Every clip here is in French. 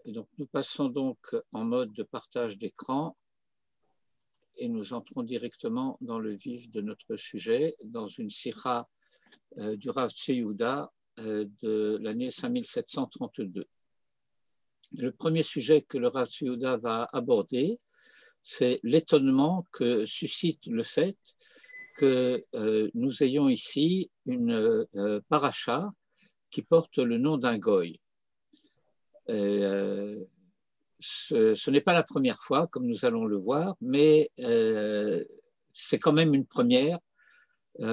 Et donc, nous passons donc en mode de partage d'écran et nous entrons directement dans le vif de notre sujet, dans une sikha du Rav Tzvi Yehuda de l'année 5732. Le premier sujet que le Rav Tzvi Yehuda va aborder, c'est l'étonnement que suscite le fait que nous ayons ici une paracha qui porte le nom d'un goy. Ce n'est pas la première fois, comme nous allons le voir, mais c'est quand même une première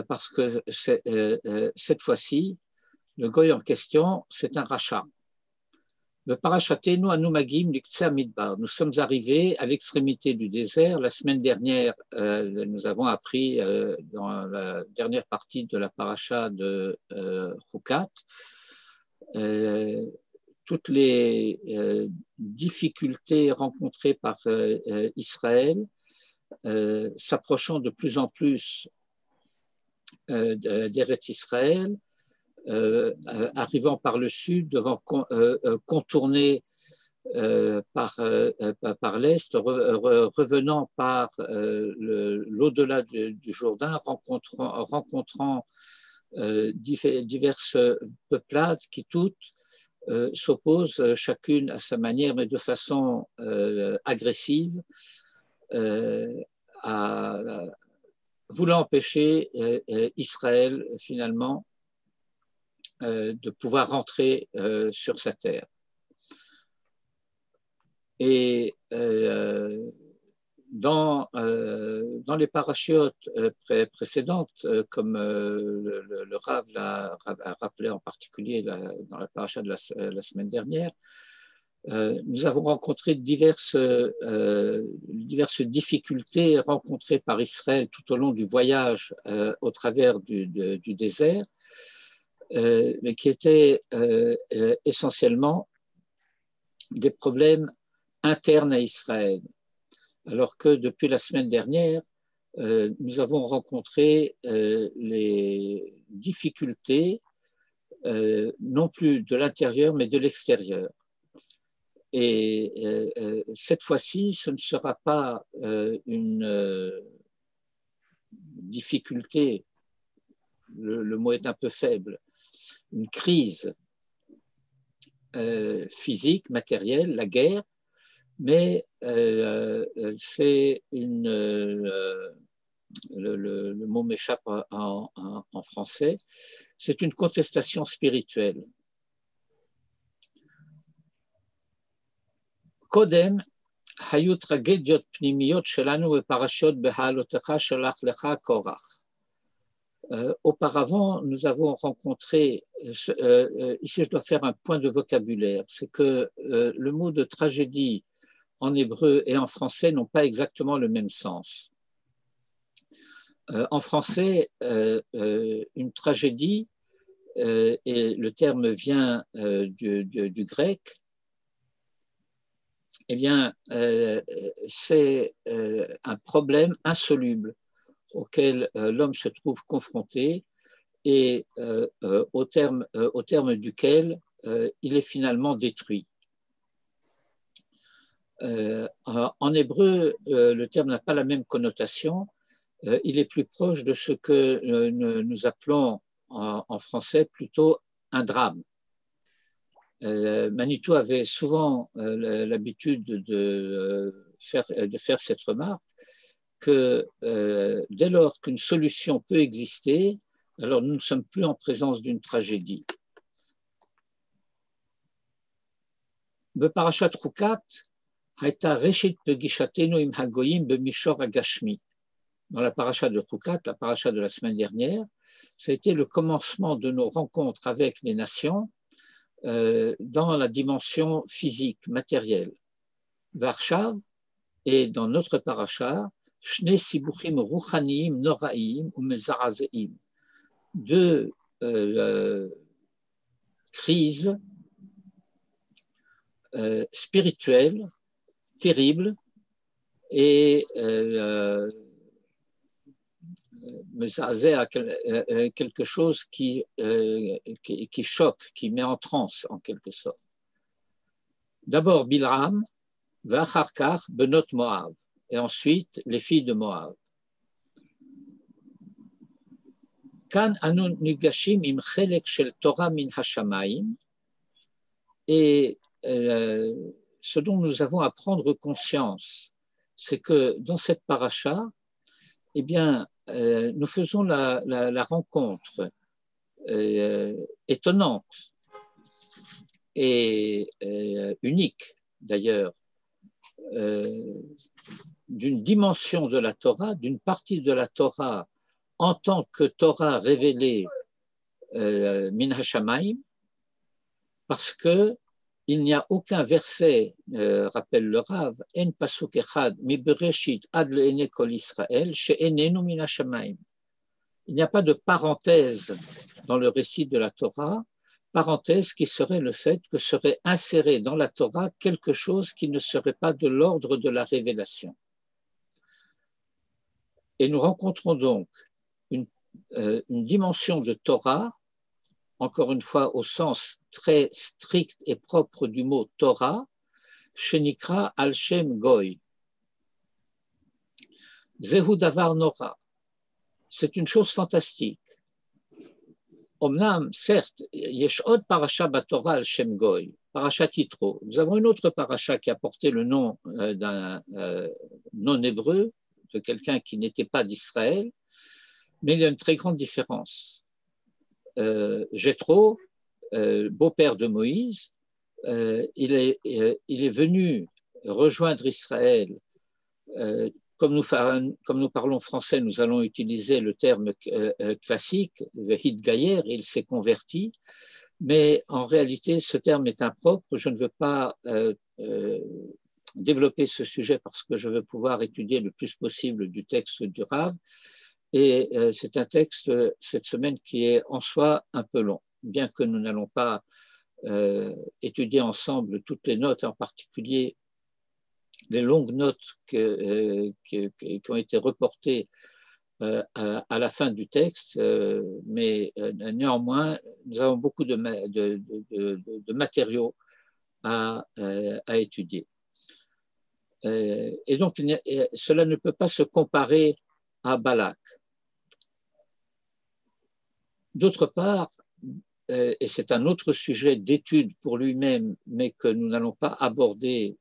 parce que cette fois-ci, le goy en question, c'est un rachat. Le parachatenu anumagim liktsa midbar. Nous sommes arrivés à l'extrémité du désert. La semaine dernière, nous avons appris dans la dernière partie de la paracha de Chukat toutes les difficultés rencontrées par Israël, s'approchant de plus en plus d'Eretz Israël, arrivant par le sud, devant contourner par l'est, revenant par l'au-delà du Jourdain, rencontrant diverses peuplades qui toutes s'opposent chacune à sa manière, mais de façon agressive, voulant empêcher Israël finalement de pouvoir rentrer sur sa terre. Et dans les parachiotes précédentes, comme le Rav l'a rappelé en particulier dans la paracha de la semaine dernière, nous avons rencontré diverses difficultés rencontrées par Israël tout au long du voyage au travers du désert, mais qui étaient essentiellement des problèmes internes à Israël. Alors que depuis la semaine dernière, nous avons rencontré les difficultés, non plus de l'intérieur, mais de l'extérieur. Et cette fois-ci, ce ne sera pas une difficulté, le mot est un peu faible, une crise physique, matérielle, la guerre, mais c'est le mot m'échappe en français, c'est une contestation spirituelle. קודם היו טרגדיות פנימיות שלנו בפרשות בהעלותך שלח לך קורח. Auparavant, nous avons rencontré, ici je dois faire un point de vocabulaire, c'est que le mot de tragédie en hébreu et en français n'ont pas exactement le même sens. En français, une tragédie, et le terme vient du grec, eh bien, c'est un problème insoluble auquel l'homme se trouve confronté et au terme duquel il est finalement détruit. En hébreu, le terme n'a pas la même connotation. Il est plus proche de ce que nous appelons en français plutôt un drame. Manitou avait souvent l'habitude de faire cette remarque que dès lors qu'une solution peut exister, alors nous ne sommes plus en présence d'une tragédie. בפרשת חוקת הייתה ראשית פגישתנו עם הגויים במישור הגשמי. Dans la paracha de Chukat, la paracha de la semaine dernière, ça a été le commencement de nos rencontres avec les nations dans la dimension physique, matérielle. Varshav, et dans notre paracha, Shne Sibuchim Ruchaniim Noraim ou Mezarazeim, deux crises spirituelles terribles et Mezazeh a quelque chose qui choque, qui met en transe en quelque sorte. D'abord Bilram, Vacharkar, Benot Moab, et ensuite les filles de Moab. Kan anu nigashim im chelek shel Torah min hashamayim, et ce dont nous avons à prendre conscience, c'est que dans cette paracha, eh bien, nous faisons la rencontre étonnante et unique d'ailleurs d'une dimension de la Torah, d'une partie de la Torah en tant que Torah révélée min hashamayim, parce que il n'y a aucun verset, rappelle le Rav, en pasuk echad mi bereshit ad le'ene kol Israël she'enenu min hashamayim. Il n'y a pas de parenthèse dans le récit de la Torah, parenthèse qui serait le fait que serait inséré dans la Torah quelque chose qui ne serait pas de l'ordre de la révélation. Et nous rencontrons donc une dimension de Torah, encore une fois au sens très strict et propre du mot Torah, shenikra al shem goy. Zehu davar nora. C'est une chose fantastique. Omnam, certes, yesh od parasha batorah al shem goy, parasha Yitro. Nous avons une autre parasha qui a porté le nom d'un non-hébreu, de quelqu'un qui n'était pas d'Israël, mais il y a une très grande différence. Jéthro, beau-père de Moïse, il est venu rejoindre Israël. Comme nous parlons français, nous allons utiliser le terme classique, le Hitgayer, il s'est converti, mais en réalité, ce terme est impropre. Je ne veux pas développer ce sujet parce que je veux pouvoir étudier le plus possible du texte du Rav. Et c'est un texte cette semaine qui est en soi un peu long, bien que nous n'allons pas étudier ensemble toutes les notes, en particulier les longues notes qui ont été reportées à la fin du texte, mais néanmoins, nous avons beaucoup de matériaux à étudier. Et donc, cela ne peut pas se comparer à Balak. D'autre part, et c'est un autre sujet d'étude pour lui-même, mais que nous n'allons pas aborder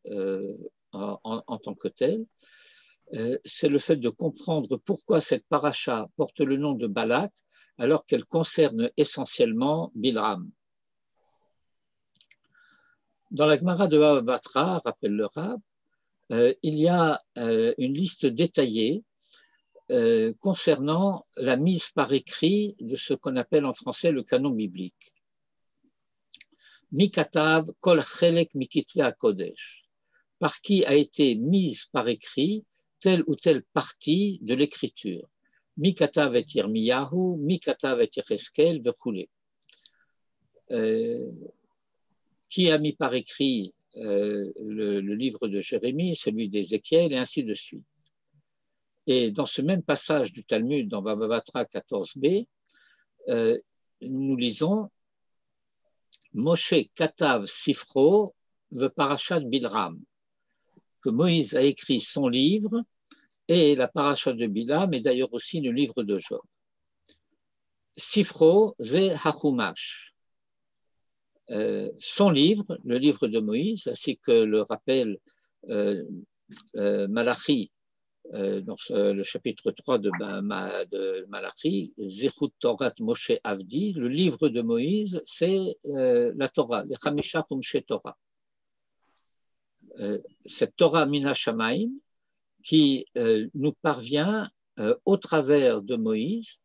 en tant que tel, c'est le fait de comprendre pourquoi cette paracha porte le nom de Balak alors qu'elle concerne essentiellement Bilram. Dans la Gemara de Baba Batra, rappelle le Rav, il y a une liste détaillée concernant la mise par écrit de ce qu'on appelle en français le canon biblique. Mikatav kol chelek mikitve hakodesh. Par qui a été mise par écrit telle ou telle partie de l'écriture. Mikatav et Yirmiyahu, Mikatav et Yecheskel, vechule. Qui a mis par écrit le livre de Jérémie, celui d'Ézéchiel, et ainsi de suite. Et dans ce même passage du Talmud, dans Baba Batra 14b, nous lisons Moshe Katav Sifro ve Parashat Bilram, que Moïse a écrit son livre et la Parashat de Bilam, et d'ailleurs aussi le livre de Job. Sifro ze Hachumash. Son livre, le livre de Moïse, ainsi que le rappelle Malachi, dans le chapitre 3 de Malachi, Zichut Torat Moshe Avdi, le livre de Moïse, c'est la Torah, les Chamishat Umshe Torah. Cette Torah Mina Shamayim qui nous parvient au travers de Moïse,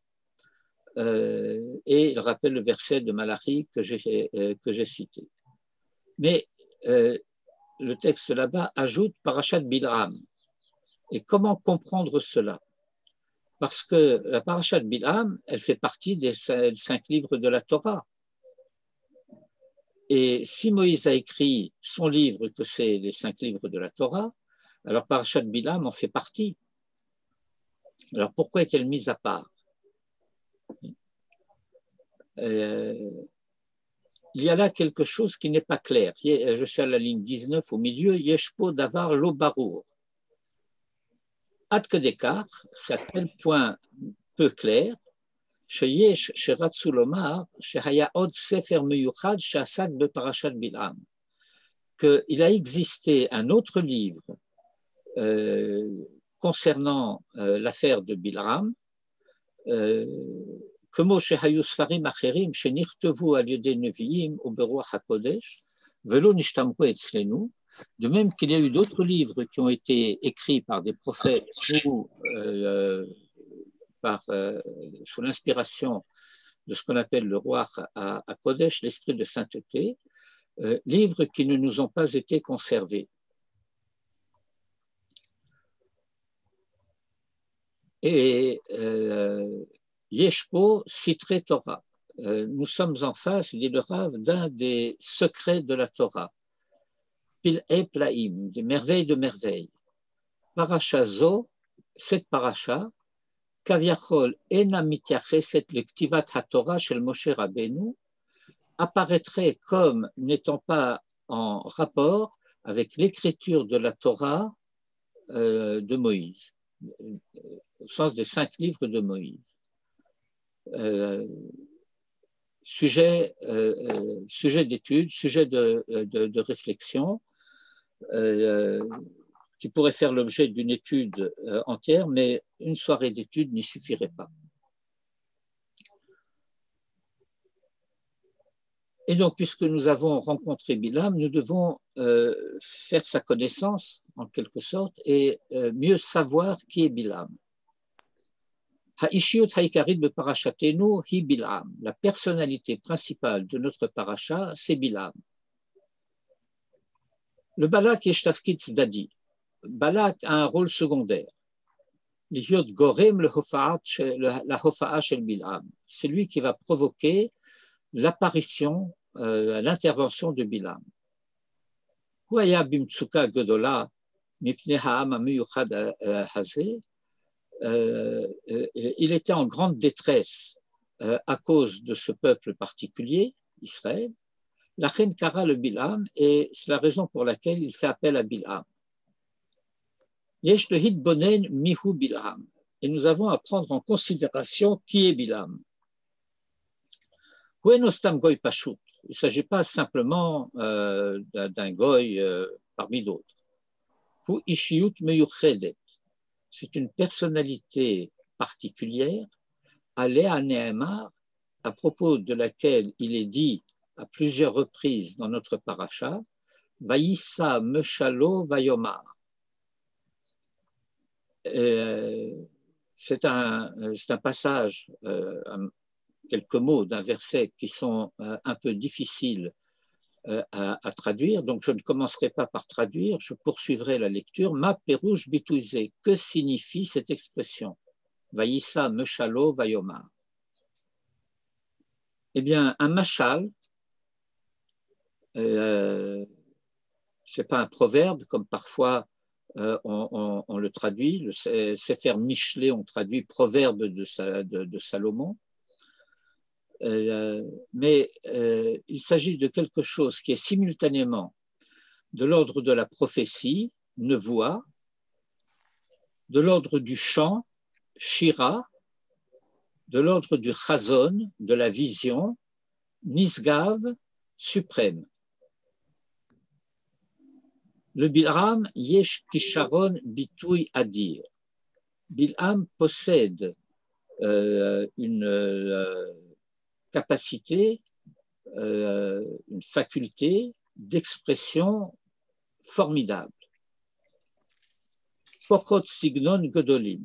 et il rappelle le verset de Malachi que j'ai cité. Mais le texte là-bas ajoute Parashat Bilram. Et comment comprendre cela? Parce que la Parashat Bilram, elle fait partie des 5 livres de la Torah. Et si Moïse a écrit son livre, que c'est les 5 livres de la Torah, alors Parashat Bilram en fait partie. Alors pourquoi est-elle mise à part? il y a là quelque chose qui n'est pas clair. Je suis à la ligne 19 au milieu. Yeshpo davar lo barour. Ad que d'écart, c'est à tel point peu clair. שיש שרצו לומר שהיה עוד ספר מיוחד שעסק בפרשת בלעם. Qu'il a existé un autre livre concernant l'affaire de Bil'am, כמו שהיו ספרים אחרים שנכתבו על ידי נביאים וברוח הקודש, ולא נשתמרו אצלנו, de même qu'il y a eu d'autres livres qui ont été écrits par des prophètes ou sous l'inspiration de ce qu'on appelle le roi à Kodesh, l'esprit de sainteté, livres qui ne nous ont pas été conservés. Et Yeshpo Sitre Torah. Nous sommes en face, dit le Rav, d'un des secrets de la Torah. Pil e Plaim, des merveilles de merveilles. Parasha Zo, cette parasha, Kaviachol ena mitiacheset le ktivat haTorah shel Moshe Rabbeinu, apparaîtrait comme n'étant pas en rapport avec l'écriture de la Torah de Moïse, au sens des 5 livres de Moïse. Sujet d'étude, sujet de réflexion, qui pourrait faire l'objet d'une étude entière, mais une soirée d'étude n'y suffirait pas. Et donc, puisque nous avons rencontré Bil'am, nous devons faire sa connaissance, en quelque sorte, et mieux savoir qui est Bil'am. Ha'ishiyut ha'ikarit beparashatenu hi Bil'am. La personnalité principale de notre parasha, c'est Bil'am. Le Balak yesh tafkid tzedadi. Balak a un rôle secondaire. Lihyot gorem la hofa'a shel Bil'am. C'est lui qui va provoquer l'apparition, l'intervention de Bil'am. Hu haya bimtsuka gedola mipnei ha'am hamiyuchad hazeh. Il était en grande détresse à cause de ce peuple particulier, Israël. La reine Kara le Bil'am, et c'est la raison pour laquelle il fait appel à Bil'am. Yesh le hitbonen mihu Bil'am. Et nous avons à prendre en considération qui est Bil'am. Huenostam goy pashut. Il ne s'agit pas simplement d'un goy parmi d'autres. Hu ishiyut meyuchedet. C'est une personnalité particulière, Alea Nehemar, à propos de laquelle il est dit à plusieurs reprises dans notre paracha, Vaïssa Meshalo Vayomar. C'est un passage, quelques mots d'un verset qui sont un peu difficiles à traduire, donc je ne commencerai pas par traduire, je poursuivrai la lecture. Ma perouche bitouizé, que signifie cette expression? Vaïssa Meshalo Vayomar. Eh bien, un machal, c'est pas un proverbe comme parfois on le traduit. Le Sefer Michelet, on traduit proverbe de Salomon. Mais il s'agit de quelque chose qui est simultanément de l'ordre de la prophétie, nevoa, de l'ordre du chant, shira, de l'ordre du chazon, de la vision, nisgav, suprême. Le Bil'am, yesh kisharon bitui adir. Bil'am possède une capacité, une faculté d'expression formidable. Pokot signon godolim,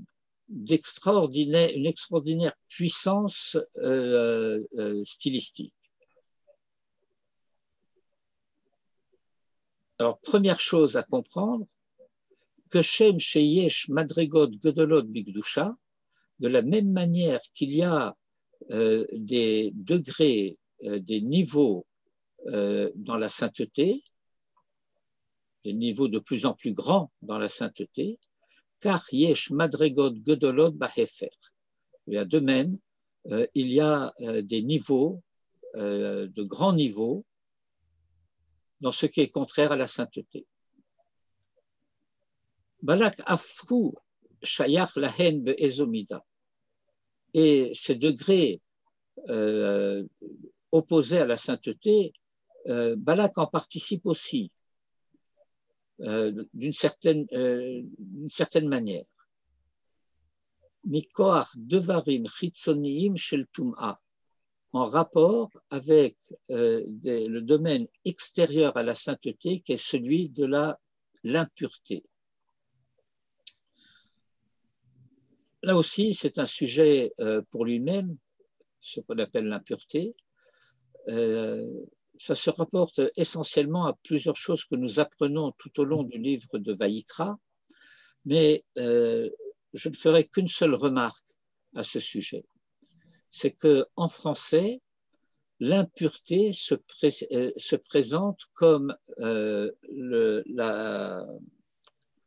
une extraordinaire puissance stylistique. Alors, première chose à comprendre, que Shem Sheyesh Madrigot Godolot Bigdusha, de la même manière qu'il y a des degrés, des niveaux dans la sainteté, des niveaux de plus en plus grands dans la sainteté, car Yesh Madrigot Godolot Bahefer. Et de même, il y a des niveaux de grand niveau dans ce qui est contraire à la sainteté. Balak afrou shayach lahen be'ezomida. Et ces degrés opposés à la sainteté, Balak en participe aussi d'une certaine manière. Mikoach devarim chitzoniim shel tum'a, en rapport avec le domaine extérieur à la sainteté qui est celui de l'impureté. Là aussi, c'est un sujet pour lui-même, ce qu'on appelle l'impureté. Ça se rapporte essentiellement à plusieurs choses que nous apprenons tout au long du livre de Vaïkra, mais je ne ferai qu'une seule remarque à ce sujet. C'est qu'en français, l'impureté se présente comme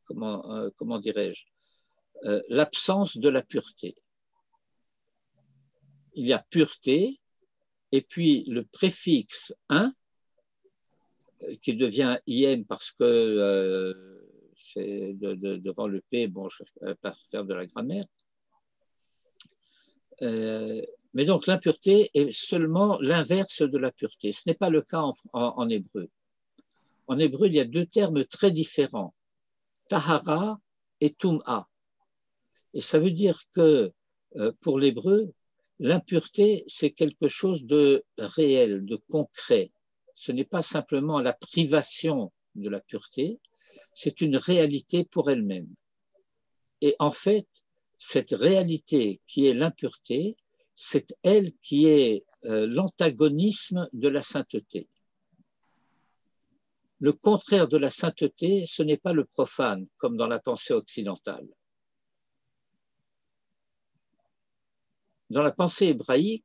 comment dirais-je, l'absence de la pureté. Il y a pureté, et puis le préfixe un, qui devient im parce que c'est devant le p, bon, je ne vais pas faire de la grammaire. Mais donc l'impureté est seulement l'inverse de la pureté. Ce n'est pas le cas en hébreu. En hébreu, il y a deux termes très différents, tahara et tum'a. Et ça veut dire que pour l'hébreu, l'impureté, c'est quelque chose de réel, de concret. Ce n'est pas simplement la privation de la pureté, c'est une réalité pour elle-même. Et en fait, cette réalité qui est l'impureté, c'est elle qui est l'antagonisme de la sainteté. Le contraire de la sainteté, ce n'est pas le profane, comme dans la pensée occidentale. Dans la pensée hébraïque,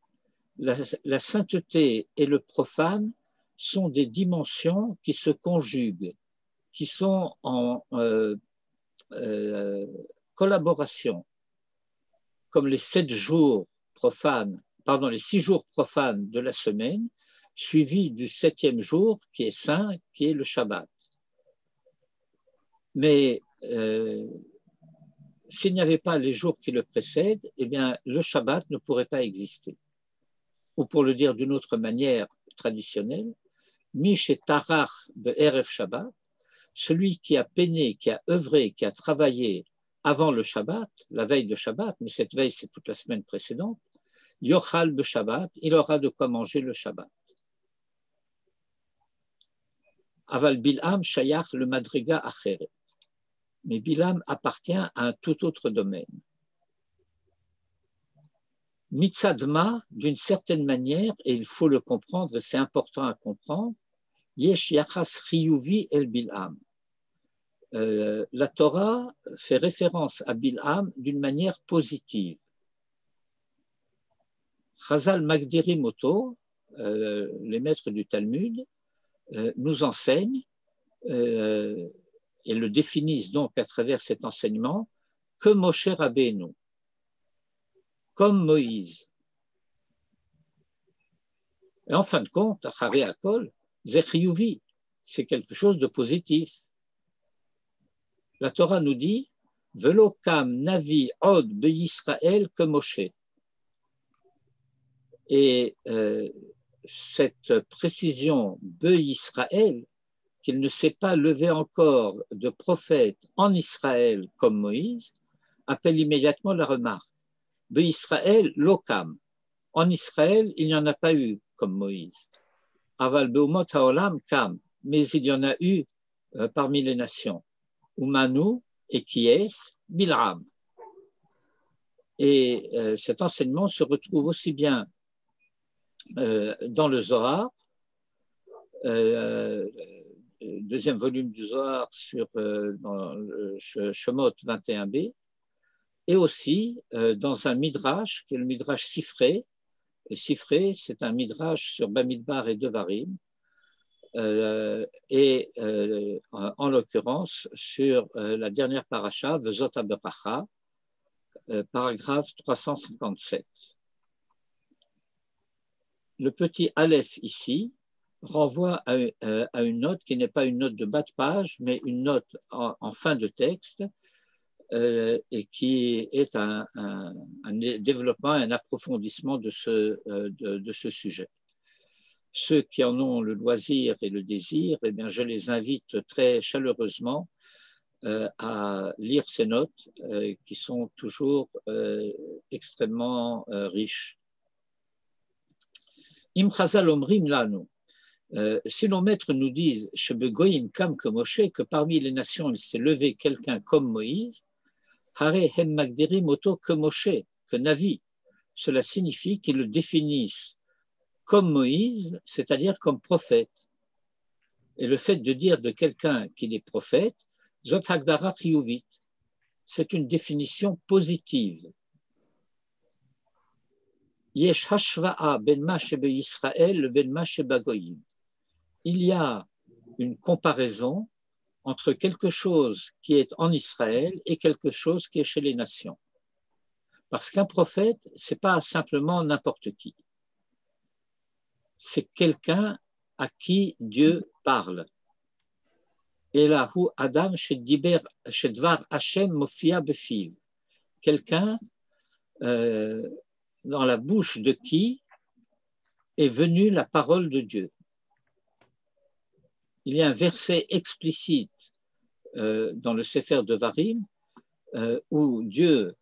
la sainteté et le profane sont des dimensions qui se conjuguent, qui sont en collaboration, comme les 6 jours profanes de la semaine, suivis du 7e jour qui est saint, qui est le Shabbat. Mais s'il n'y avait pas les jours qui le précèdent, eh bien, le Shabbat ne pourrait pas exister. Ou pour le dire d'une autre manière traditionnelle, Mish et Tarach de Erev Shabbat, celui qui a peiné, qui a œuvré, qui a travaillé avant le Shabbat, la veille de Shabbat, mais cette veille c'est toute la semaine précédente, Yochal be Shabbat, il aura de quoi manger le Shabbat. Aval Bil'am Shayach le Madriga Acheret. Mais Bilam appartient à un tout autre domaine. Mitzadma, d'une certaine manière, et il faut le comprendre, et c'est important à comprendre, Yesh Yachas Chiyuvi el Bil'am. La Torah fait référence à Bil'am d'une manière positive. Chazal Magdirim Oto, les maîtres du Talmud, nous enseignent et le définissent donc à travers cet enseignement que Moshe Rabbeinu, comme Moïse. Et en fin de compte, Acharei Hakol, Zechiyuvi, c'est quelque chose de positif. La Torah nous dit Velo kam navi od be'Yisraël que Moshe. Et cette précision be'Yisraël, qu'il ne s'est pas levé encore de prophète en Israël comme Moïse, appelle immédiatement la remarque. Be'Yisraël lokam. En Israël, il n'y en a pas eu comme Moïse. Aval be'umot ha'olam kam. Mais il y en a eu parmi les nations. Umanu et qui est Bil'am. Et cet enseignement se retrouve aussi bien dans le Zohar, deuxième volume du Zohar dans le Shemot 21b, et aussi dans un midrash qui est le midrash Sifré. Et Sifré, c'est un midrash sur Bamidbar et Devarim, et en l'occurrence sur la dernière paracha, Vezot HaBeracha, paragraphe 357. Le petit Aleph ici renvoie à une note qui n'est pas une note de bas de page, mais une note en fin de texte et qui est un développement, un approfondissement de ce sujet. Ceux qui en ont le loisir et le désir, eh bien, je les invite très chaleureusement à lire ces notes qui sont toujours extrêmement riches. Im Chazal Omrim Lanu, si nos maîtres nous disent Shebegoyim Kam que Moshe, que parmi les nations il s'est levé quelqu'un comme Moïse, Hare Hem Magdirim Oto que Moshe, que Navi, cela signifie qu'ils le définissent comme Moïse, c'est-à-dire comme prophète. Et le fait de dire de quelqu'un qu'il est prophète, Zot Hagdara Chiyuvit, c'est une définition positive. Yesh Hashva'a ben ma shebe Yisraël ben ma sheba Goyim. Il y a une comparaison entre quelque chose qui est en Israël et quelque chose qui est chez les nations. Parce qu'un prophète, ce n'est pas simplement n'importe qui. C'est quelqu'un à qui Dieu parle. Elahu Adam Shedvar Hashem Mofia Befiv. Quelqu'un dans la bouche de qui est venue la parole de Dieu. Il y a un verset explicite dans le Sefer Devarim où Dieu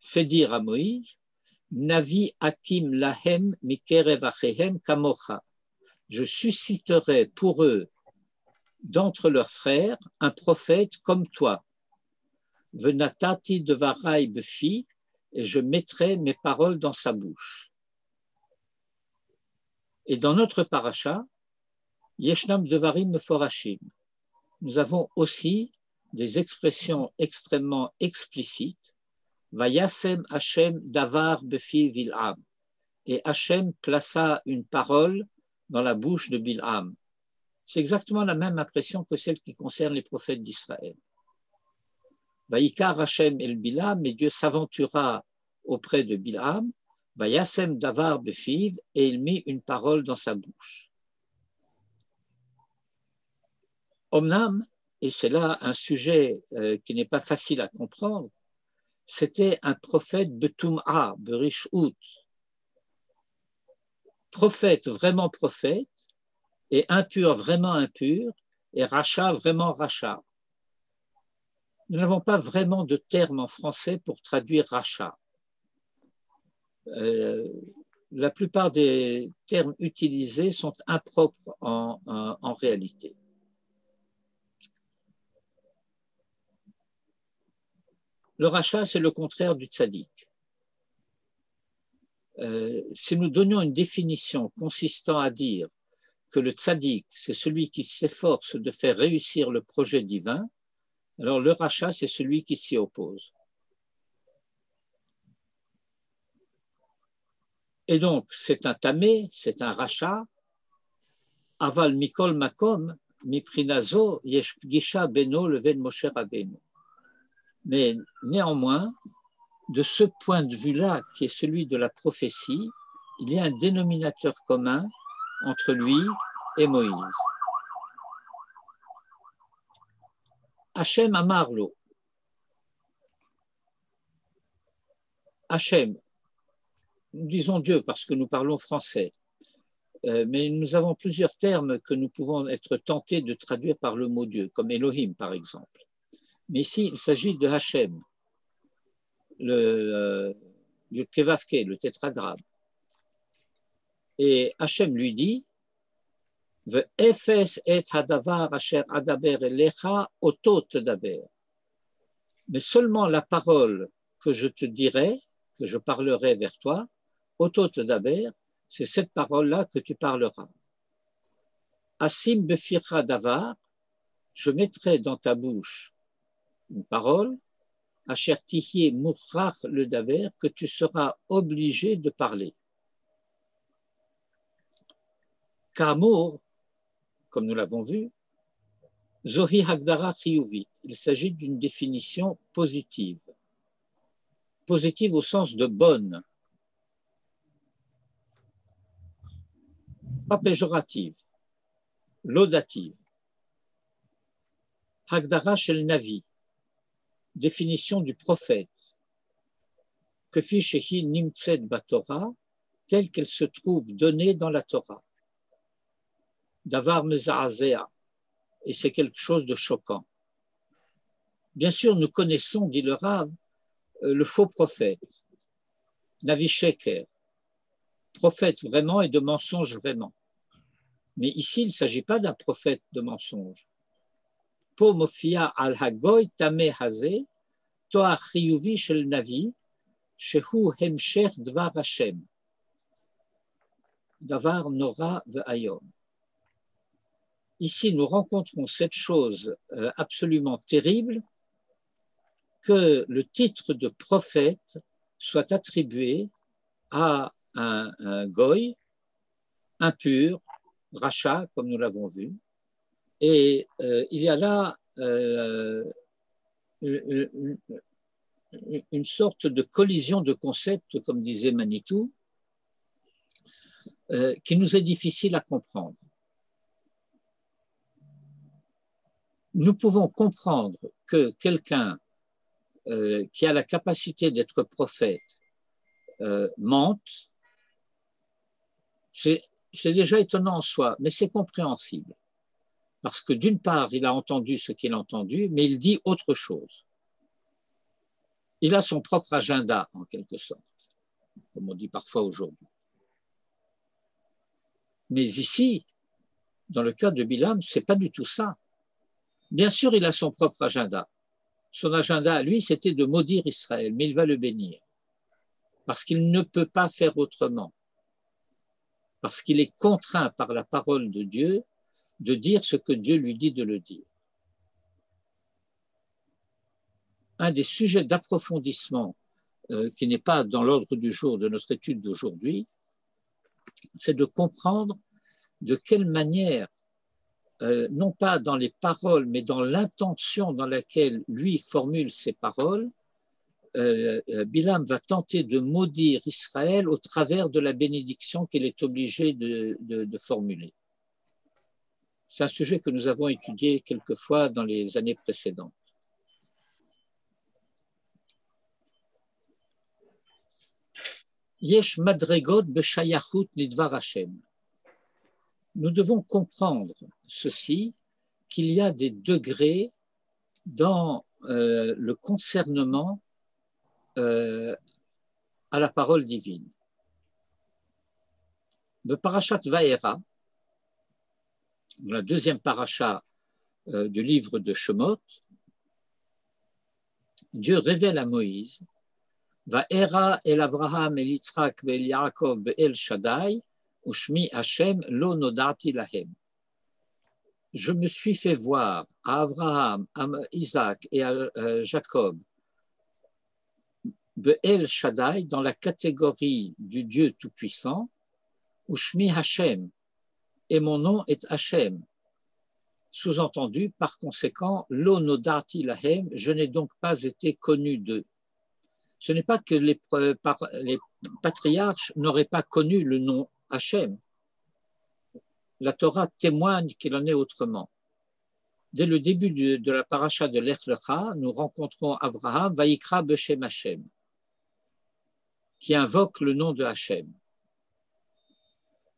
fait dire à Moïse Navi Hakim Lahem Mikerev Achehem Kamocha. Je susciterai pour eux d'entre leurs frères un prophète comme toi. Venatati devarai befi, et je mettrai mes paroles dans sa bouche. Et dans notre paracha, Yeshnam devarim meforashim, nous avons aussi des expressions extrêmement explicites. Vayasem Hashem davar befi Bil'am. Et Hashem plaça une parole dans la bouche de Bil'am. C'est exactement la même impression que celle qui concerne les prophètes d'Israël. Vayikar Hashem el Bil'am, et Dieu s'aventura auprès de Bil'am. Vayasem davar befiv, et il mit une parole dans sa bouche. Omnam, et c'est là un sujet qui n'est pas facile à comprendre, c'était un prophète betum'a, berish'ut, prophète vraiment prophète, et impur vraiment impur, et racha vraiment racha. Nous n'avons pas vraiment de terme en français pour traduire racha. La plupart des termes utilisés sont impropres en réalité. Le rachat, c'est le contraire du tzaddik. Si nous donnions une définition consistant à dire que le tzaddik, c'est celui qui s'efforce de faire réussir le projet divin, alors le rachat, c'est celui qui s'y oppose. Et donc, c'est un tamé, c'est un rachat. Aval mikol makom, miprinazo, yesh gisha beno leven Moshe Rabbeinu. Mais néanmoins, de ce point de vue-là, qui est celui de la prophétie, il y a un dénominateur commun entre lui et Moïse. Hachem Amarlo. Hachem, nous disons Dieu parce que nous parlons français, mais nous avons plusieurs termes que nous pouvons être tentés de traduire par le mot Dieu, comme Elohim par exemple. Mais ici, il s'agit de Hachem, le Kevavke, le tétragramme. Et Hachem lui dit Ve'efes et hadavar asher adaber elecha oto tedaber. Mais seulement la parole que je te dirai, que je parlerai vers toi, oto tedaber, c'est cette parole-là que tu parleras. Asim befircha davar, je mettrai dans ta bouche une parole, asher tihié murrach le daber, que tu seras obligé de parler. Kamour, comme nous l'avons vu, Zohi Hagdara Chiyuvit, il s'agit d'une définition positive. Positive au sens de bonne. pas péjorative, laudative. Hagdara shel Navi, définition du prophète. Kefi shehi nimtzet batorah, telle qu'elle se trouve donnée dans la Torah. Davar mezaazea, et c'est quelque chose de choquant. Bien sûr, nous connaissons, dit le Rav, le faux prophète, Navi Sheker, prophète vraiment et de mensonge vraiment. Mais ici, il ne s'agit pas d'un prophète de mensonge. Po mofia al hagoy tame haze, toa chiyuvi shel Navi, shehu hemshech dvar Hashem. Davar nora ve'ayom. Ici, nous rencontrons cette chose absolument terrible, que le titre de prophète soit attribué à un goy impur, rachat, comme nous l'avons vu. Et il y a là une sorte de collision de concepts, comme disait Manitou, qui nous est difficile à comprendre. Nous pouvons comprendre que quelqu'un qui a la capacité d'être prophète mente, c'est déjà étonnant en soi, mais c'est compréhensible. Parce que d'une part, il a entendu ce qu'il a entendu, mais il dit autre chose. Il a son propre agenda, en quelque sorte, comme on dit parfois aujourd'hui. Mais ici, dans le cas de Bilam, ce n'est pas du tout ça. Bien sûr, il a son propre agenda. Son agenda, lui, c'était de maudire Israël, mais il va le bénir. Parce qu'il ne peut pas faire autrement. Parce qu'il est contraint par la parole de Dieu de dire ce que Dieu lui dit de le dire. Un des sujets d'approfondissement qui n'est pas dans l'ordre du jour de notre étude d'aujourd'hui, c'est de comprendre de quelle manière, non pas dans les paroles, mais dans l'intention dans laquelle lui formule ses paroles, Bilam va tenter de maudire Israël au travers de la bénédiction qu'il est obligé de formuler. C'est un sujet que nous avons étudié quelquefois dans les années précédentes. Yesh madregot b'shayachut lidvar Hashem. Nous devons comprendre ceci, qu'il y a des degrés dans le concernement à la parole divine. Le parashat Vaera, la deuxième paracha du livre de Shemot, Dieu révèle à Moïse Vaera el Avraham el Yitzhak el Yaakov el Shaddai ushmi Hashem lo nodati lahem. Je me suis fait voir à Abraham, à Isaac et à Jacob Be'el Shaddai dans la catégorie du Dieu Tout-Puissant, ushmi Hashem, et mon nom est Hashem. Sous-entendu, par conséquent, lo nodati lahem, je n'ai donc pas été connu d'eux. Ce n'est pas que les patriarches n'auraient pas connu le nom Hashem. La Torah témoigne qu'il en est autrement. Dès le début de la paracha de Lech Lecha, nous rencontrons Abraham, Vayikra Beshem Hashem, qui invoque le nom de Hashem.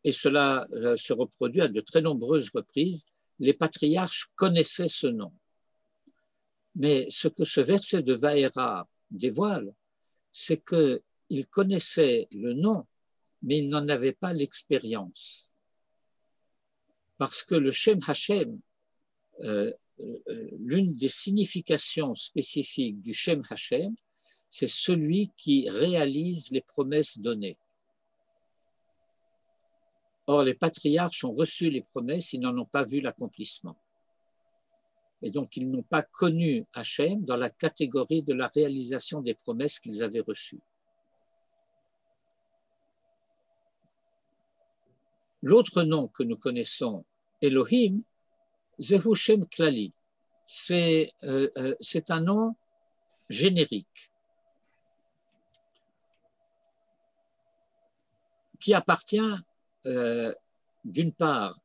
Et cela se reproduit à de très nombreuses reprises. Les patriarches connaissaient ce nom. Mais ce que ce verset de Vaera dévoile, c'est qu'ils connaissaient le nom, mais ils n'en avaient pas l'expérience. Parce que le Shem Hashem, l'une des significations spécifiques du Shem Hashem, c'est celui qui réalise les promesses données. Or, les patriarches ont reçu les promesses, ils n'en ont pas vu l'accomplissement. Et donc, ils n'ont pas connu Hachem dans la catégorie de la réalisation des promesses qu'ils avaient reçues. L'autre nom que nous connaissons, Elohim, Zehu Shem Klali, c'est un nom générique qui appartient d'une part,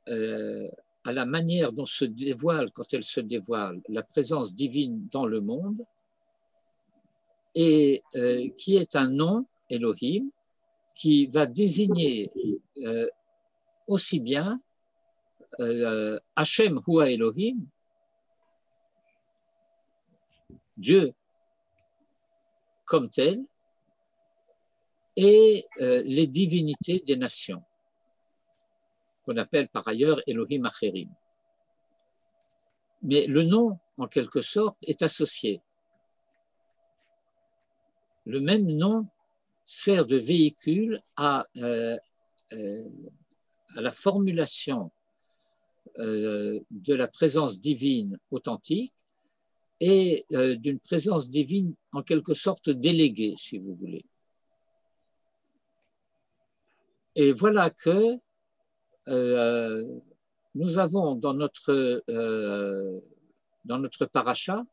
à la manière dont se dévoile, quand elle se dévoile, la présence divine dans le monde, et qui est un nom, Elohim, qui va désigner aussi bien Hashem Hua Elohim, Dieu comme tel, et les divinités des nations, qu'on appelle par ailleurs Elohim Acherim. Mais le nom, en quelque sorte, est associé. Le même nom sert de véhicule à la formulation de la présence divine authentique et d'une présence divine en quelque sorte déléguée, si vous voulez. Et voilà que nous avons dans notre paracha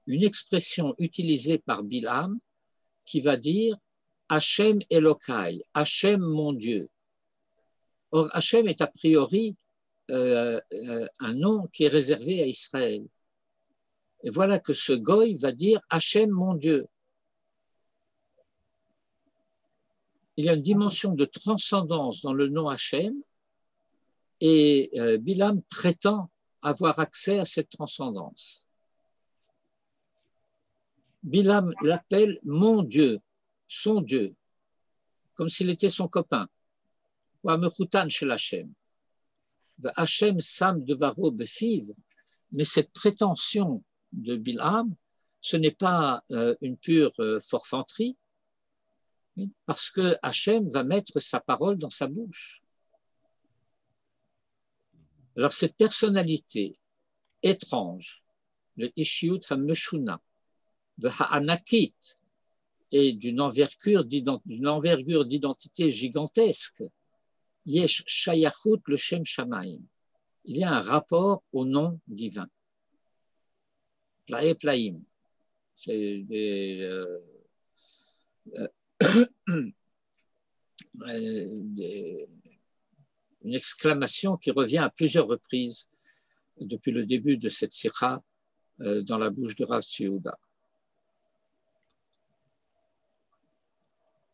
une expression utilisée par Bilam qui va dire Hachem Elokai, Hachem mon Dieu. Or, Hachem est a priori un nom qui est réservé à Israël. Et voilà que ce goy va dire Hachem mon Dieu. Il y a une dimension de transcendance dans le nom Hachem et Bilam prétend avoir accès à cette transcendance. Bilam l'appelle mon Dieu, son Dieu, comme s'il était son copain. Hachem Sam Devaro Befiv, mais cette prétention de Bilam, ce n'est pas une pure forfanterie, parce que Hachem va mettre sa parole dans sa bouche. Alors cette personnalité étrange, le Ishiyut HaMeshuna, de Ha'anakit, et d'une envergure d'identité gigantesque, Yesh Shayachut le Shem Shamaim. Il y a un rapport au nom divin. Plae Plaim. C'est une exclamation qui revient à plusieurs reprises depuis le début de cette sikha dans la bouche de Rav Tzvi.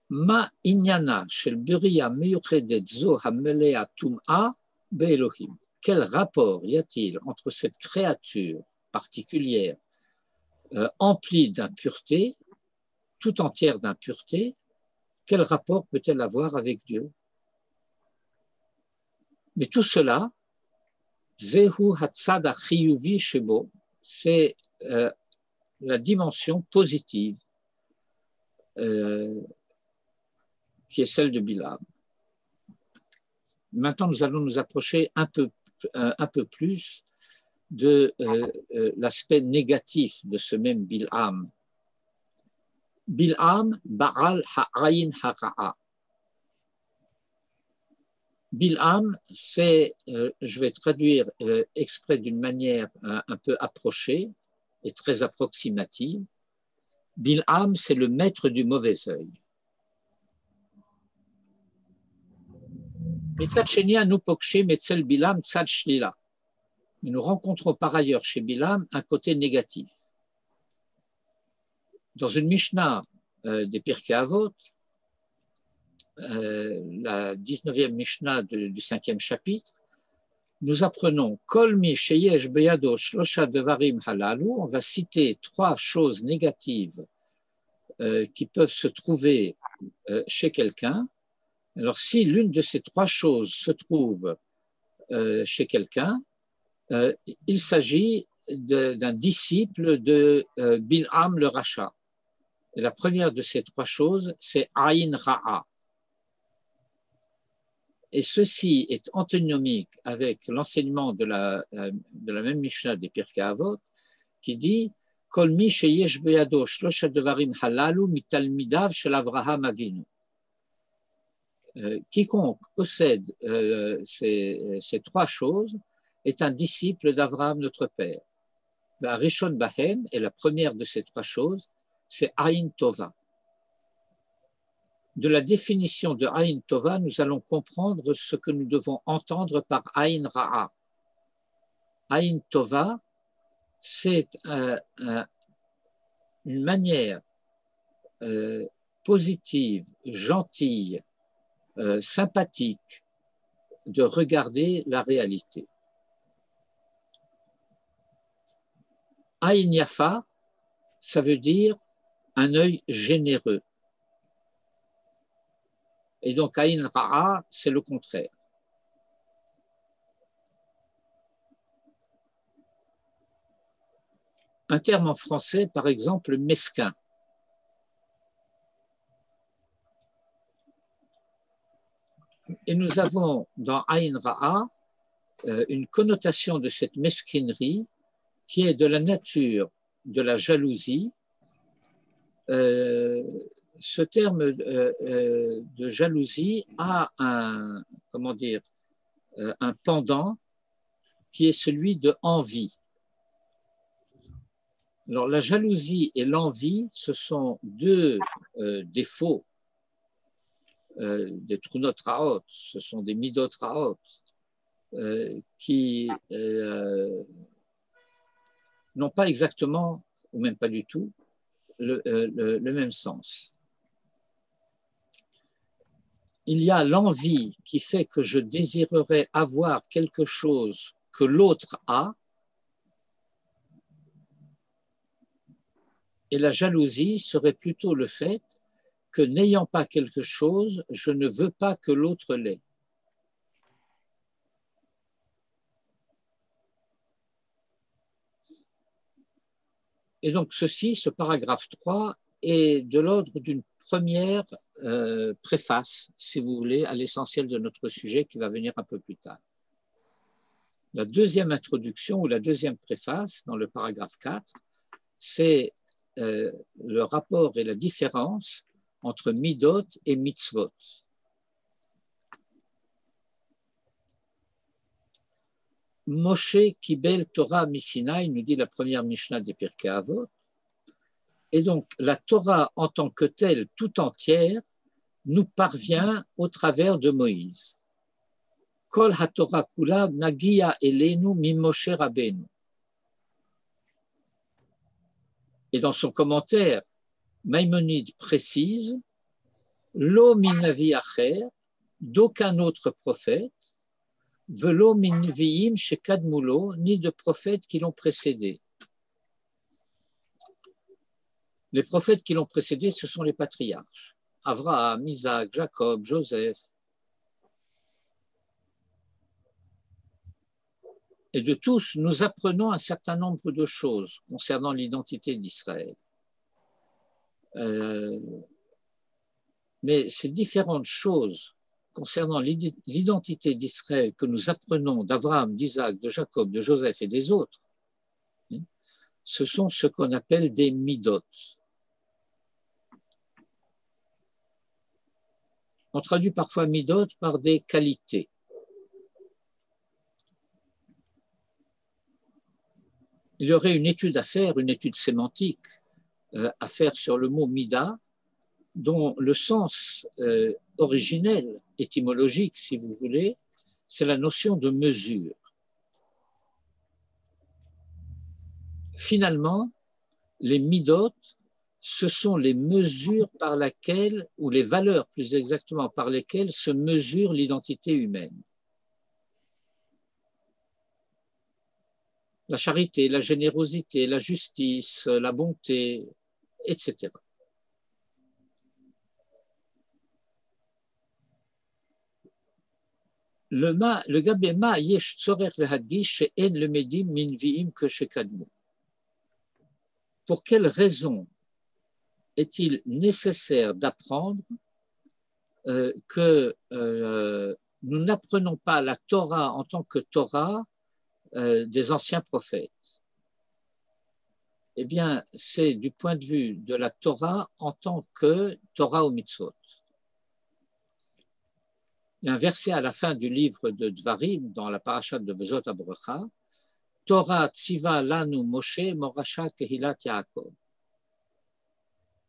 Ma inyana shel buriya miyuchedet zo hamelea tum'a be'Elohim. Quel rapport y a-t-il entre cette créature particulière emplie d'impureté, tout entière d'impureté, quel rapport peut-elle avoir avec Dieu? Mais tout cela, Zehu Hatzad Achiyuvi Shebo, c'est la dimension positive qui est celle de Bilam. Maintenant, nous allons nous approcher un peu plus de l'aspect négatif de ce même Bilam. Bilam Ba'al Ha'ayin Hara'a. Bilam, c'est, je vais traduire exprès d'une manière un peu approchée et très approximative. Bilam, c'est le maître du mauvais œil. Mais nous rencontrons par ailleurs chez Bilam un côté négatif. Dans une Mishnah des Pirkei Avot, la 19e Mishnah du 5e chapitre, nous apprenons Kol mi sheyesh beyado shlosha devarim halalu. On va citer trois choses négatives qui peuvent se trouver chez quelqu'un. Alors, si l'une de ces trois choses se trouve chez quelqu'un, il s'agit d'un disciple de Bil'am le Racha. Et la première de ces trois choses, c'est Aïn Ra'a. Et ceci est antinomique avec l'enseignement de la même Mishnah des Pirkei Avot qui dit Kol mi sheyesh beyado shlosha devarim halalu mitalmidav shel Avraham Avinu. Quiconque possède ces trois choses est un disciple d'Abraham notre père. Rishon Bahem, et la première de ces trois choses, c'est Aïn Tova. de la définition de Aïn Tova, nous allons comprendre ce que nous devons entendre par Aïn Ra'a. Aïn Tova, c'est une manière positive, gentille, sympathique de regarder la réalité. Aïn Yafa, ça veut dire un œil généreux. Et donc Aïn Ra'a, c'est le contraire. Un terme en français, par exemple, mesquin. Et nous avons dans Aïn Ra'a une connotation de cette mesquinerie qui est de la nature de la jalousie. Ce terme de jalousie a un pendant qui est celui de envie. Alors la jalousie et l'envie, ce sont deux défauts des trunot raot, ce sont des midot raot qui n'ont pas exactement, ou même pas du tout, le même sens. Il y a l'envie qui fait que je désirerais avoir quelque chose que l'autre a, et la jalousie serait plutôt le fait que n'ayant pas quelque chose, je ne veux pas que l'autre l'ait. Et donc ce paragraphe 3, est de l'ordre d'une première préface, si vous voulez, à l'essentiel de notre sujet qui va venir un peu plus tard. La deuxième introduction ou la deuxième préface dans le paragraphe 4, c'est le rapport et la différence entre midot et mitzvot. Moshe Kibel Torah Misinaï, nous dit la première Mishnah des Pirkei Avot. Et donc, la Torah en tant que telle, tout entière, nous parvient au travers de Moïse. Kol HaTorah Kula Nagia Elenu Mimoshe Rabbeinu. Et dans son commentaire, Maïmonide précise Lo minavi acher, d'aucun autre prophète, velo min neviim shekadmulo, ni de prophètes qui l'ont précédé. Les prophètes qui l'ont précédé, ce sont les patriarches. Abraham, Isaac, Jacob, Joseph. Et de tous, nous apprenons un certain nombre de choses concernant l'identité d'Israël. Mais ces différentes choses concernant l'identité d'Israël que nous apprenons d'Abraham, d'Isaac, de Jacob, de Joseph et des autres, ce sont ce qu'on appelle des midot. On traduit parfois midot par des qualités. Il y aurait une étude à faire, une étude sémantique à faire sur le mot mida, dont le sens originel, étymologique si vous voulez, c'est la notion de mesure. Finalement, les midot, ce sont les mesures par lesquelles, ou les valeurs plus exactement, par lesquelles se mesure l'identité humaine. La charité, la générosité, la justice, la bonté, etc. Le gabema yesh tzorer lehadgish she'en lemedim min vi'im que shekadmu. Pour quelle raison est-il nécessaire d'apprendre que nous n'apprenons pas la Torah en tant que Torah des anciens prophètes? Eh bien, c'est du point de vue de la Torah en tant que Torah ou mitzvot. Il y a un verset à la fin du livre de Dvarim, dans la parashat de Vezot HaBracha, Torah tziva lanu Moshe morasha kehilat Yaakov.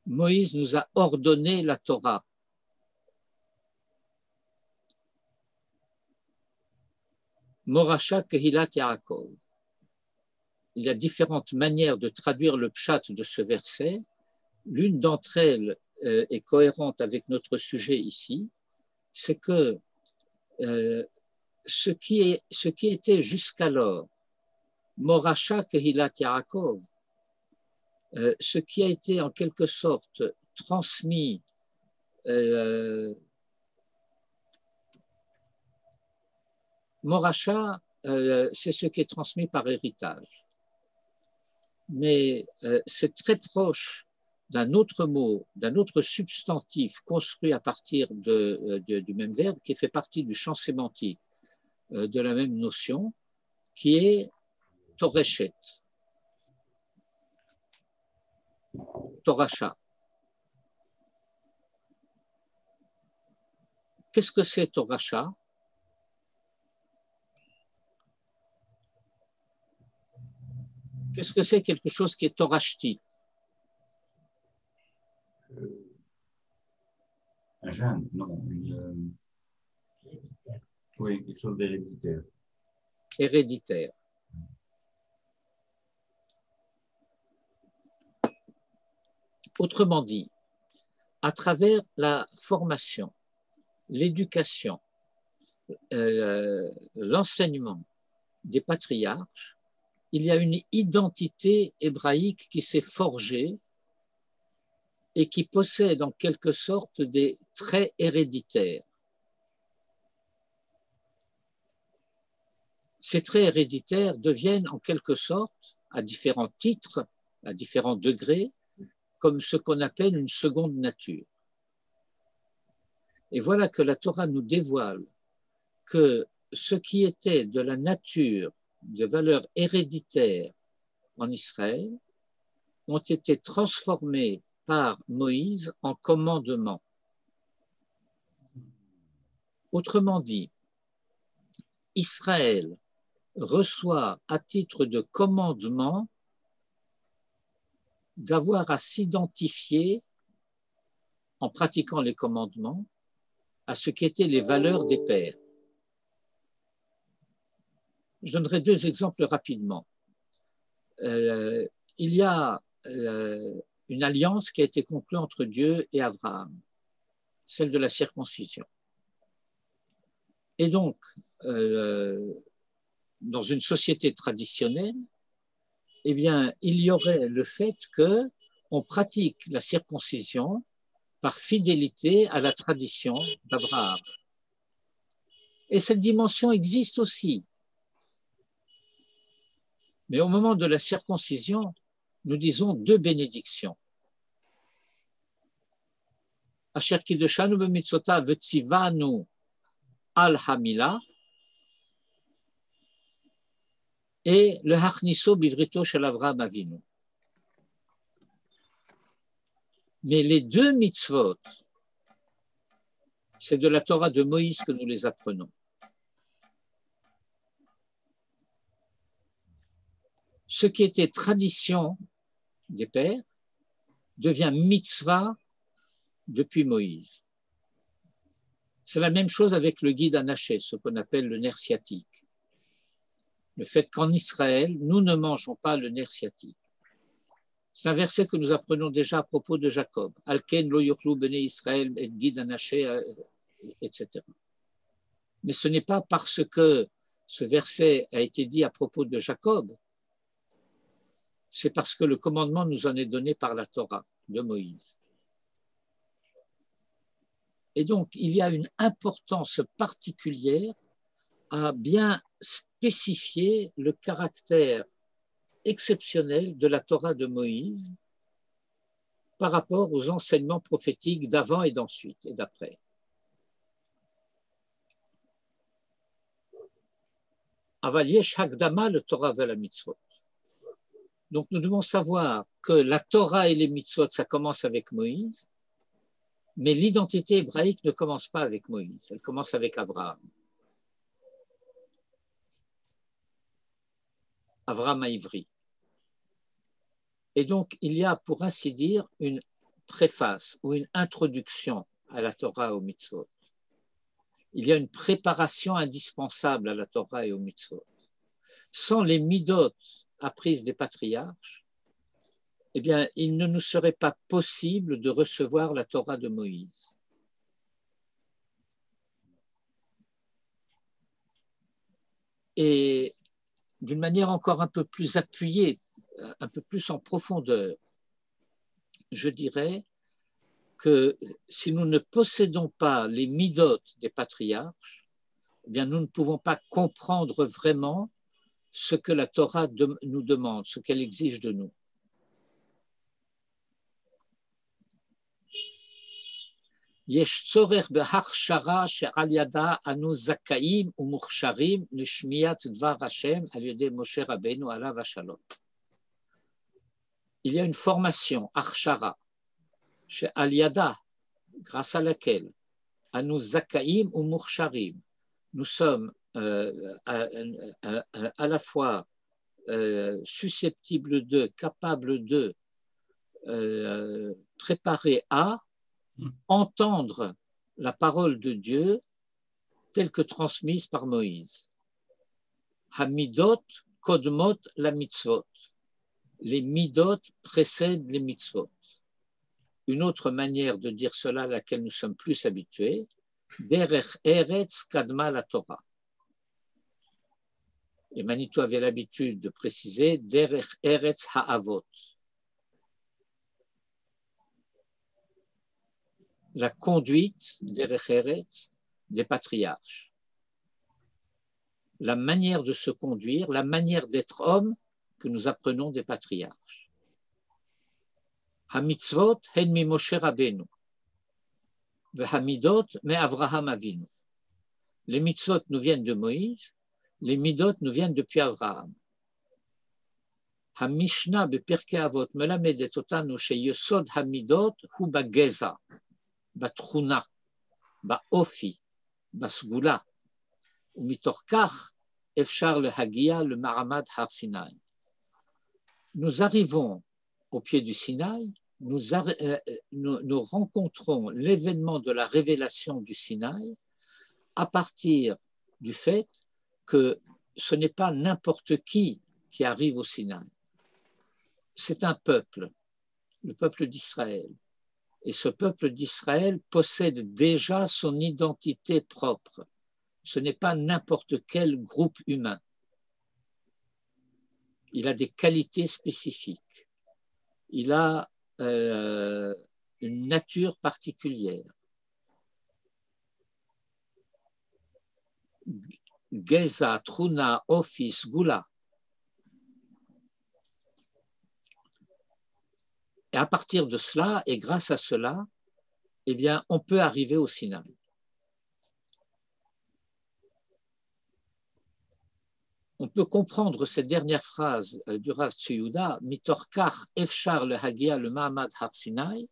Moïse nous a ordonné la Torah. Morasha Kehilat Yaakov. Il y a différentes manières de traduire le pshat de ce verset. L'une d'entre elles est cohérente avec notre sujet ici, c'est que ce qui était jusqu'alors Morasha Kehilat Yaakov, ce qui a été en quelque sorte transmis Morasha, c'est ce qui est transmis par héritage. Mais c'est très proche d'un autre mot, d'un autre substantif construit à partir du même verbe, qui fait partie du champ sémantique de la même notion, qui est Toreshet, Torasha. Qu'est-ce que c'est Torasha? Qu'est-ce que c'est quelque chose qui est Torashti? Un gène, non. Oui, quelque chose d'héréditaire. Héréditaire. Autrement dit, à travers la formation, l'éducation, l'enseignement des patriarches, il y a une identité hébraïque qui s'est forgée et qui possède en quelque sorte des traits héréditaires. Ces traits héréditaires deviennent en quelque sorte, à différents titres, à différents degrés, comme ce qu'on appelle une seconde nature. Et voilà que la Torah nous dévoile que ce qui était de la nature de valeur héréditaire en Israël ont été transformés par Moïse en commandements. Autrement dit, Israël reçoit à titre de commandement d'avoir à s'identifier en pratiquant les commandements à ce qu'étaient les valeurs des pères. Je donnerai deux exemples rapidement. Il y a une alliance qui a été conclue entre Dieu et Abraham, celle de la circoncision. Et donc, dans une société traditionnelle, eh bien, il y aurait le fait qu'on pratique la circoncision par fidélité à la tradition d'Abraham. Et cette dimension existe aussi. Mais au moment de la circoncision, nous disons deux bénédictions. Asher kiddushanu b'mitzvotav v'tzivanu al hamila et le hachniso bivrito shel Avraham Avinu. Mais les deux mitzvot, c'est de la Torah de Moïse que nous les apprenons. Ce qui était tradition des pères devient mitzvah depuis Moïse. C'est la même chose avec le guide anaché, ce qu'on appelle le nerf sciatique. Le fait qu'en Israël, nous ne mangeons pas le nerf sciatique. C'est un verset que nous apprenons déjà à propos de Jacob. Alken lo yochlu bnei Israël et guide anaché, etc. Mais ce n'est pas parce que ce verset a été dit à propos de Jacob, c'est parce que le commandement nous en est donné par la Torah de Moïse. Et donc, il y a une importance particulière à bien spécifier le caractère exceptionnel de la Torah de Moïse par rapport aux enseignements prophétiques d'avant et d'ensuite et d'après. Aval yesh hakdama le Torah vel mitzvot. Donc nous devons savoir que la Torah et les mitzvot, ça commence avec Moïse, mais l'identité hébraïque ne commence pas avec Moïse, elle commence avec Abraham. Abraham à Ivry. Et donc il y a, pour ainsi dire, une préface ou une introduction à la Torah aux mitzvot. il y a une préparation indispensable à la Torah et aux mitzvot. Sans les midot apprises des patriarches, eh bien, il ne nous serait pas possible de recevoir la Torah de Moïse. Et d'une manière encore un peu plus appuyée, un peu plus en profondeur, je dirais que si nous ne possédons pas les midot des patriarches, eh bien, nous ne pouvons pas comprendre vraiment ce que la Torah nous demande, ce qu'elle exige de nous. יש צורך בהכשרה שעל ידה אנו זכאים ומוכשרים לשמיעת דבר השם על ידי משה רבנו עליו השלום. Il y a une formation, הכשרה, שעל ידה, grâce à laquelle, אנו זכאים ומוכשרים, nous sommes à la fois susceptibles de, capables de, préparer à entendre la parole de Dieu telle que transmise par Moïse. Hamidot kodmot la mitzvot. Les midot précèdent les mitzvot. Une autre manière de dire cela à laquelle nous sommes plus habitués, derech eretz kadma la Torah. Et Manitou avait l'habitude de préciser derech eretz ha'avot. La conduite derech eretz des patriarches. La manière de se conduire, la manière d'être homme que nous apprenons des patriarches. Hamitzvot hen mi Moshe Rabbeinu. Vehamidot me Avraham Avinu. Les mitzvot nous viennent de Moïse, les midot nous viennent depuis Abraham. Hamishna בפרקי אבות מלמדת אותנו שיסוד המידות הוא בגזע, בתכונה, באופי, בסגולה, ומתוך כך אפשר להגיע למעמד הר סיני. Nous arrivons au pied du Sinaï, nous rencontrons l'événement de la révélation du Sinaï à partir du fait que ce n'est pas n'importe qui arrive au Sinaï. C'est un peuple, le peuple d'Israël. Et ce peuple d'Israël possède déjà son identité propre. Ce n'est pas n'importe quel groupe humain. Il a des qualités spécifiques. Il a une nature particulière. Geza, Truna, Office, Gula. Et à partir de cela, et grâce à cela, eh bien, on peut arriver au Sinaï. On peut comprendre cette dernière phrase du Rav Tzvi-Yehuda, Mitorkach efshar le hagia le Mahamad har Sinai,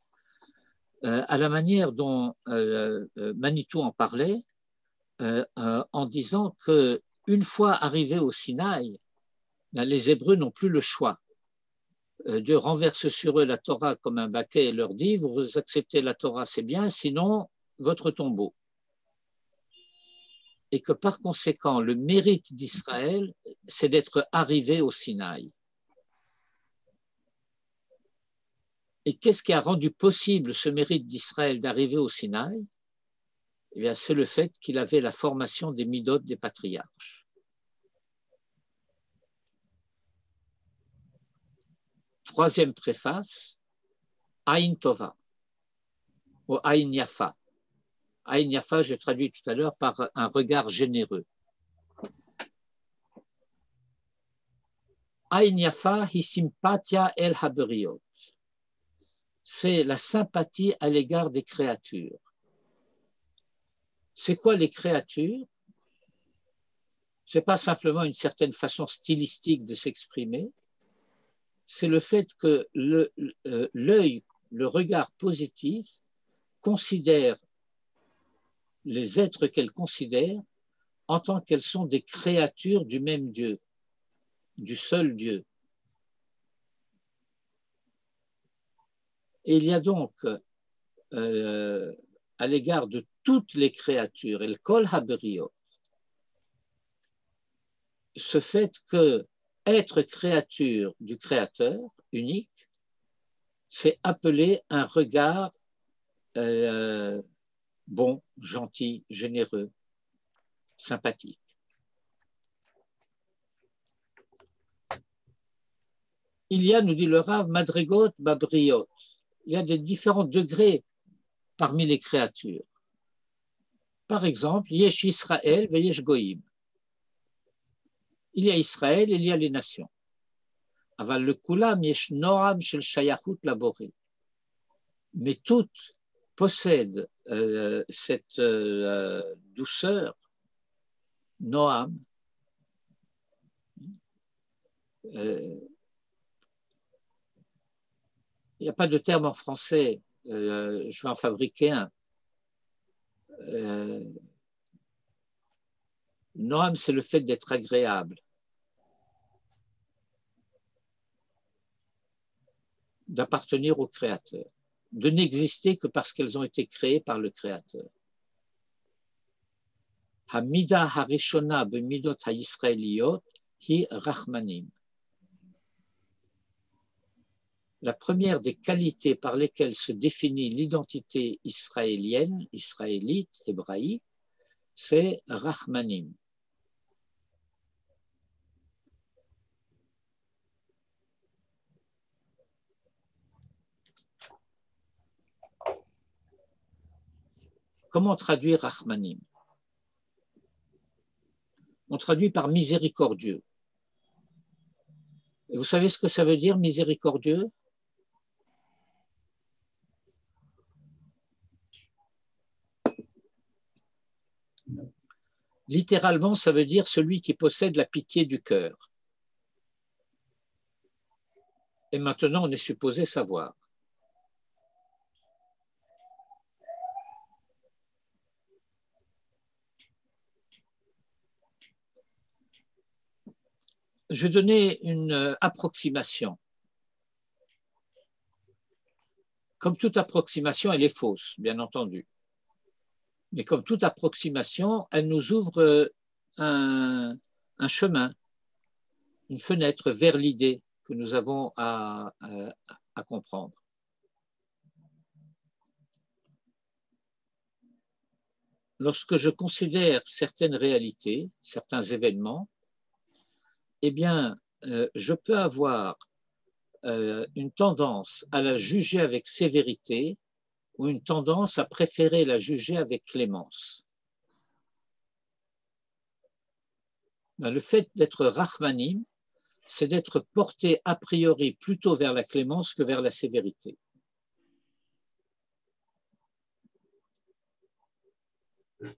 à la manière dont Manitou en parlait, en disant qu'une fois arrivés au Sinaï, les Hébreux n'ont plus le choix. Dieu renverse sur eux la Torah comme un baquet et leur dit, vous acceptez la Torah, c'est bien, sinon votre tombeau. Et que par conséquent, le mérite d'Israël, c'est d'être arrivé au Sinaï. Et qu'est-ce qui a rendu possible ce mérite d'Israël d'arriver au Sinaï? Eh bien, c'est le fait qu'il avait la formation des midot des patriarches. Troisième préface, Aïn Tova, ou Aïn Yafa. Aïn Yafa, j'ai traduit tout à l'heure par un regard généreux. Aïn Yafa hi sympathia el haberiot. C'est la sympathie à l'égard des créatures. C'est quoi les créatures? Ce n'est pas simplement une certaine façon stylistique de s'exprimer, c'est le fait que l'œil, le regard positif, considère les êtres qu'elle considère en tant qu'elles sont des créatures du même Dieu, du seul Dieu. Et il y a donc, à l'égard de toutes les créatures, et le kol habriot, ce fait que être créature du Créateur unique, c'est appeler un regard bon, gentil, généreux, sympathique. Il y a, nous dit le Rav, madrigot babriot. Il y a des différents degrés parmi les créatures. Par exemple, yesh Israël ve yesh goïm. Il y a Israël, il y a les nations. Aval le kulam yesh noam shel shayachut labori. Mais toutes possèdent cette douceur, noam. Il n'y a pas de terme en français, je vais en fabriquer un. Noam, c'est le fait d'être agréable, d'appartenir au Créateur, de n'exister que parce qu'elles ont été créées par le Créateur. Hamida harishona b'midot ha'yisraeliyot hi rachmanim. La première des qualités par lesquelles se définit l'identité israélienne, israélite, hébraïque, c'est rachmanim. Comment traduire rachmanim? On traduit par miséricordieux. Et vous savez ce que ça veut dire, miséricordieux? Littéralement, ça veut dire celui qui possède la pitié du cœur. Et maintenant, on est supposé savoir. Je vais donner une approximation. Comme toute approximation, elle est fausse, bien entendu. Mais comme toute approximation, elle nous ouvre un chemin, une fenêtre vers l'idée que nous avons à comprendre. Lorsque je considère certaines réalités, certains événements, eh bien, je peux avoir une tendance à la juger avec sévérité ou une tendance à préférer la juger avec clémence. Le fait d'être rachmanim, c'est d'être porté a priori plutôt vers la clémence que vers la sévérité.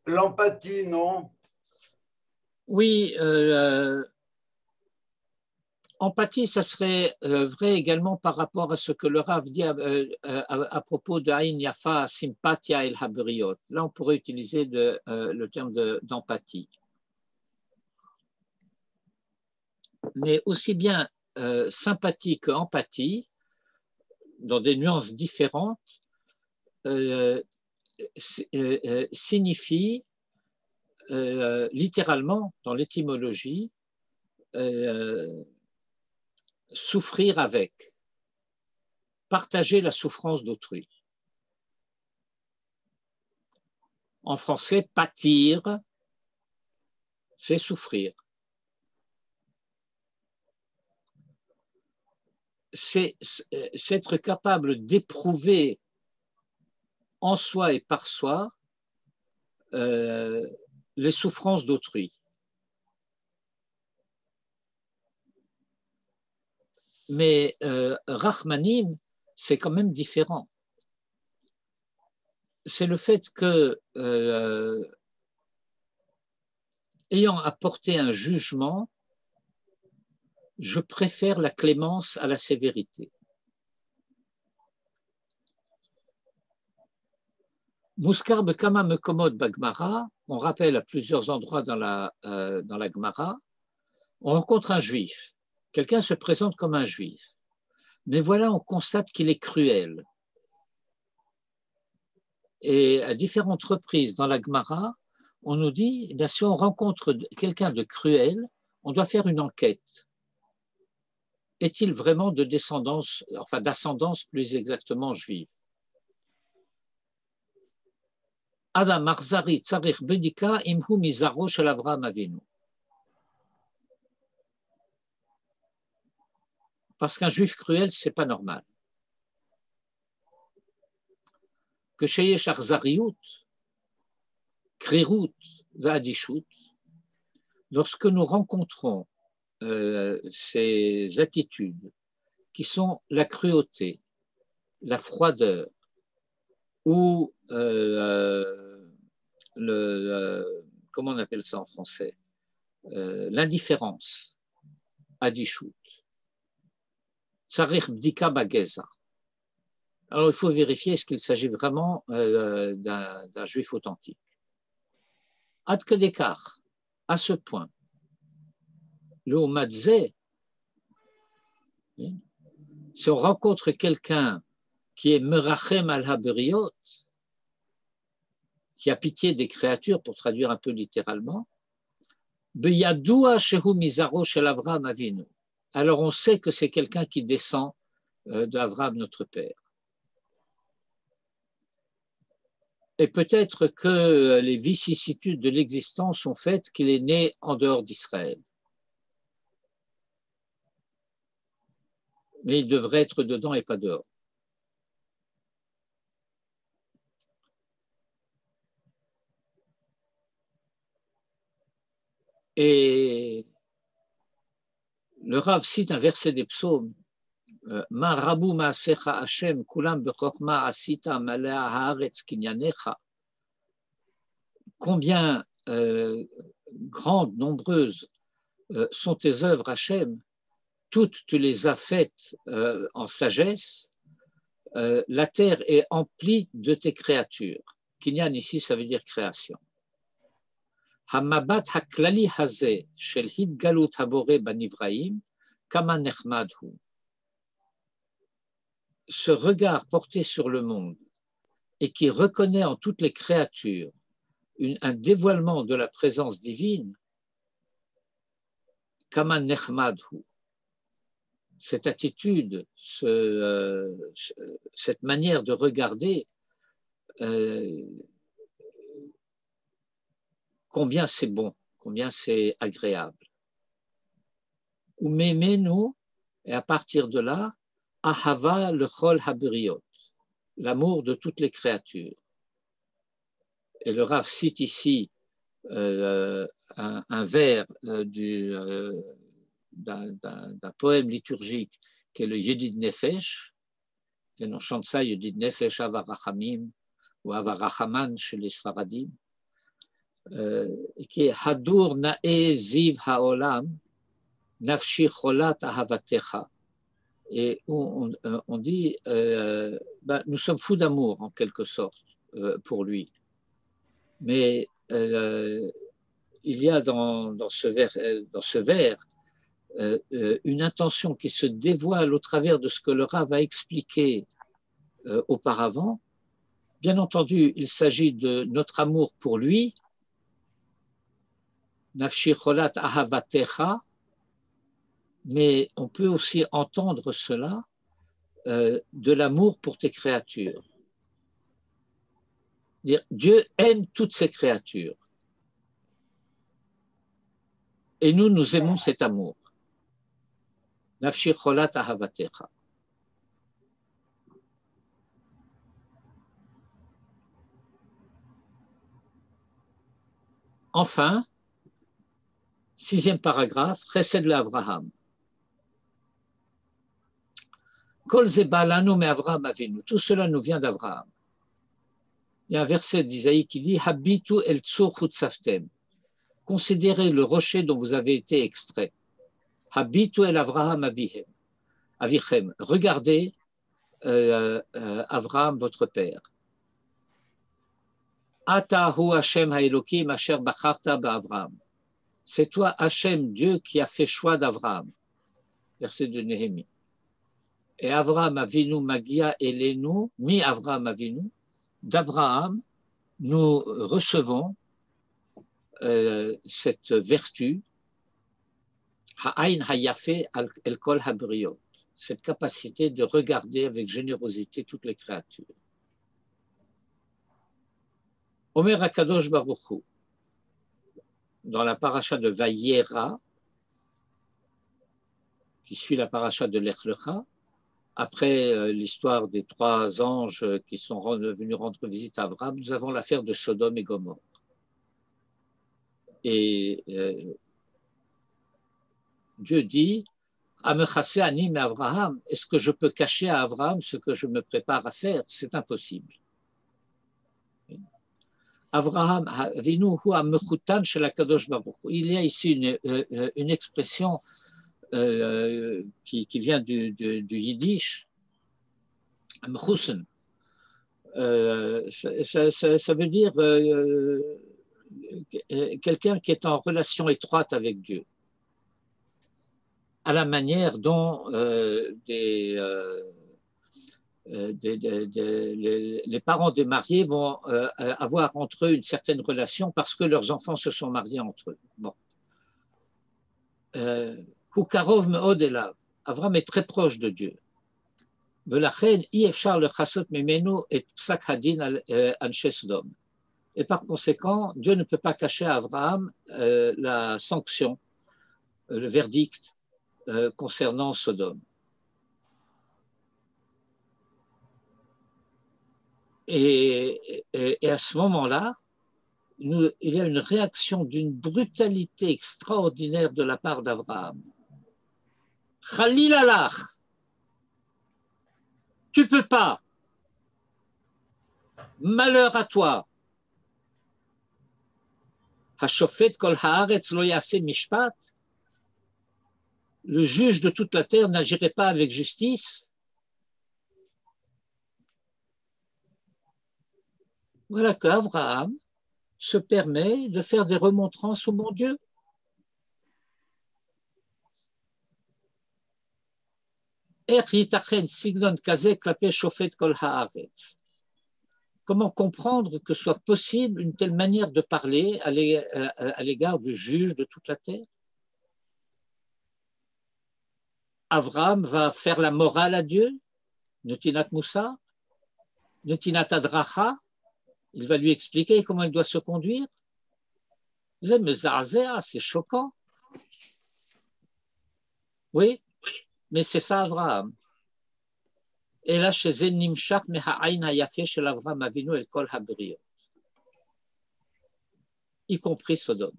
L'empathie, non? Oui, empathie, ça serait vrai également par rapport à ce que le Rav dit à propos de Aïn Yafa, sympathia el habriot. Là, on pourrait utiliser le terme d'empathie. Mais aussi bien sympathie que empathie, dans des nuances différentes, signifie littéralement, dans l'étymologie, souffrir avec, partager la souffrance d'autrui. En français, pâtir, c'est souffrir. C'est être capable d'éprouver en soi et par soi les souffrances d'autrui. Mais Rachmanim, c'est quand même différent. C'est le fait que, ayant apporté un jugement, je préfère la clémence à la sévérité. Muskar bekama mekomot bagmara, on rappelle à plusieurs endroits dans la Gemara, on rencontre un juif. Quelqu'un se présente comme un juif. Mais voilà, on constate qu'il est cruel. Et à différentes reprises dans la Gemara, on nous dit, eh bien, si on rencontre quelqu'un de cruel, on doit faire une enquête. Est-il vraiment de descendance, enfin d'ascendance plus exactement juive? Adam Arzari Tsarich Bedika Imhu Mizaro Shel Avraham Avinu. Parce qu'un juif cruel, ce n'est pas normal. Que Sheyesh Arzariout, Krirut, Vadishut, lorsque nous rencontrons ces attitudes qui sont la cruauté, la froideur ou comment on appelle ça en français, l'indifférence, Adishut, Tsarich Bdika Bageza. Alors il faut vérifier est-ce qu'il s'agit vraiment d'un juif authentique. Ad Kedekar, à ce point, le Umadze, si on rencontre quelqu'un qui est Merachem al-Haberiot, qui a pitié des créatures, pour traduire un peu littéralement, Beyadoua shehu mizaro shel Avraham Avinu. Alors on sait que c'est quelqu'un qui descend d'Avraham notre père. Et peut-être que les vicissitudes de l'existence ont fait qu'il est né en dehors d'Israël. Mais il devrait être dedans et pas dehors. Et le Rav cite un verset des psaumes, Ma rabu ma'asecha Hashem kulam bechokma asita malea haaretz kinyanecha. Combien grandes, nombreuses sont tes œuvres, Hashem, toutes tu les as faites en sagesse, la terre est emplie de tes créatures. Kinyan ici, ça veut dire création. Hamabat haklali hazeh shel hidgalut habore banivraim kama nechmad hu. Ce regard porté sur le monde et qui reconnaît en toutes les créatures un dévoilement de la présence divine, kama nechmad hu. Cette attitude, cette manière de regarder, combien c'est bon, combien c'est agréable. Ou memenu, et à partir de là, ahava lechol haberiot, l'amour de toutes les créatures. Et le Rav cite ici un vers d'un poème liturgique qui est le Yedid Nefesh, et on chante ça, Yedid Nefesh Avarachamim ou Avarachaman chez les Sfaradim, qui est Hadur Na'e Ziv Ha'olam Nafshi Cholat Ahavatecha. Et on dit, nous sommes fous d'amour en quelque sorte pour lui. Mais il y a dans ce vers une intention qui se dévoile au travers de ce que le Rav a expliqué auparavant. Bien entendu, il s'agit de notre amour pour lui, Nafshi Cholat Ahavatecha, mais on peut aussi entendre cela de l'amour pour tes créatures. Dieu aime toutes ses créatures. Et nous aimons cet amour. Nafshi cholat ahavatecha. Enfin, 6e paragraphe, Chesed l'Avraham. Kol ze balanu me Avraham avinu. Tout cela nous vient d'Avraham. Il y a un verset d'Isaïe qui dit Habitu el tzur chutzaftem. Considérez le rocher dont vous avez été extrait. Habitu el Avraham avichem. Regardez Avraham, votre père. Atahu Hashem haElokim asher bacharta ba'Avraham. C'est toi, Hashem, Dieu, qui a fait choix d'Avraham. Verset de Néhémie. Et Avraham avinu magia elenu, mi Avraham avinu, d'Abraham, nous recevons cette vertu, Ha'ain Hayafe El Kol Habriot, cette capacité de regarder avec générosité toutes les créatures. Omer Akadosh Baruch Hu, dans la paracha de Vayera, qui suit la paracha de Lech Lecha, après l'histoire des 3 anges qui sont venus rendre visite à Abraham, nous avons l'affaire de Sodome et Gomorrhe. Et Dieu dit, Amechase ani me Abraham, est-ce que je peux cacher à Abraham ce que je me prépare à faire? C'est impossible. Abraham, il y a ici une expression qui vient du yiddish, ça veut dire quelqu'un qui est en relation étroite avec Dieu, à la manière dont les parents des mariés vont avoir entre eux une certaine relation parce que leurs enfants se sont mariés entre eux. Bon. Hukarov meod elav. Abraham est très proche de Dieu. Velachen iefshar lechasot mimenu et psak hadin anshe Sodom. Et par conséquent, Dieu ne peut pas cacher à Abraham la sanction, le verdict concernant Sodome. Et à ce moment-là, il y a une réaction d'une brutalité extraordinaire de la part d'Abraham. Khalil alach, tu peux pas. Malheur à toi. Hashofet kol haaretz lo yaseh mishpat. Le juge de toute la terre n'agirait pas avec justice. Voilà qu'Abraham se permet de faire des remontrances au bon Dieu. Comment comprendre que soit possible une telle manière de parler à l'égard du juge de toute la terre? Abraham va faire la morale à Dieu, Netinat Moussa, Netinat Adracha. Il va lui expliquer comment il doit se conduire. C'est choquant. Oui, mais c'est ça Abraham. Et là, chez Nimshach Meha'ain Hayafe chez Abraham Avinu El Kol Habriot, y compris Sodome.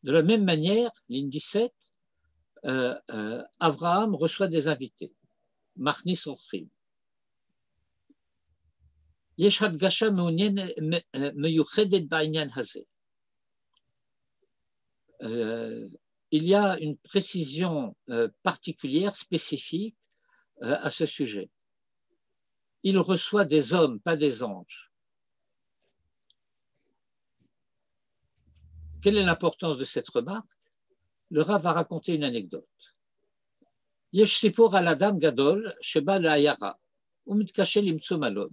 De la même manière, ligne 17, Abraham reçoit des invités. Machnis Orchim. יש הדגשה מיוחדת בעניין הזה. Il y a une précision particulière, spécifique à ce sujet. Il reçoit des hommes, pas des anges. Quelle est l'importance de cette remarque? Le Rav va raconter une anecdote. יש סיפור על אדם גדול שבא לעיירה ומתקשה למצוא מלון.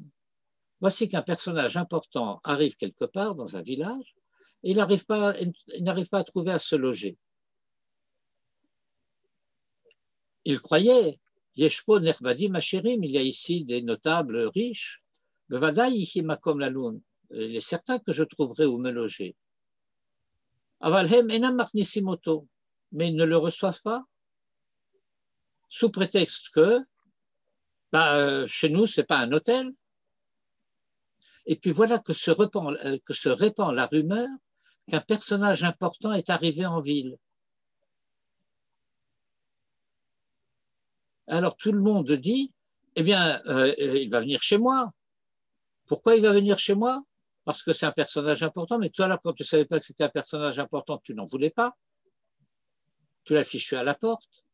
Voici qu'un personnage important arrive quelque part dans un village et il n'arrive pas à trouver à se loger. Il croyait, Yeshpo Nerbadim Asherim, il y a ici des notables riches, Bevadaï Yichi Makom Laloun, il est certain que je trouverai où me loger. Avalhem Enam Machnisim Oto, mais ils ne le reçoivent pas, sous prétexte que chez nous, ce n'est pas un hôtel. Et puis voilà que se répand la rumeur qu'un personnage important est arrivé en ville. Alors tout le monde dit, eh bien, il va venir chez moi. Pourquoi il va venir chez moi? Parce que c'est un personnage important, mais toi, là, quand tu ne savais pas que c'était un personnage important, tu n'en voulais pas. Tu l'as fichu à la porte.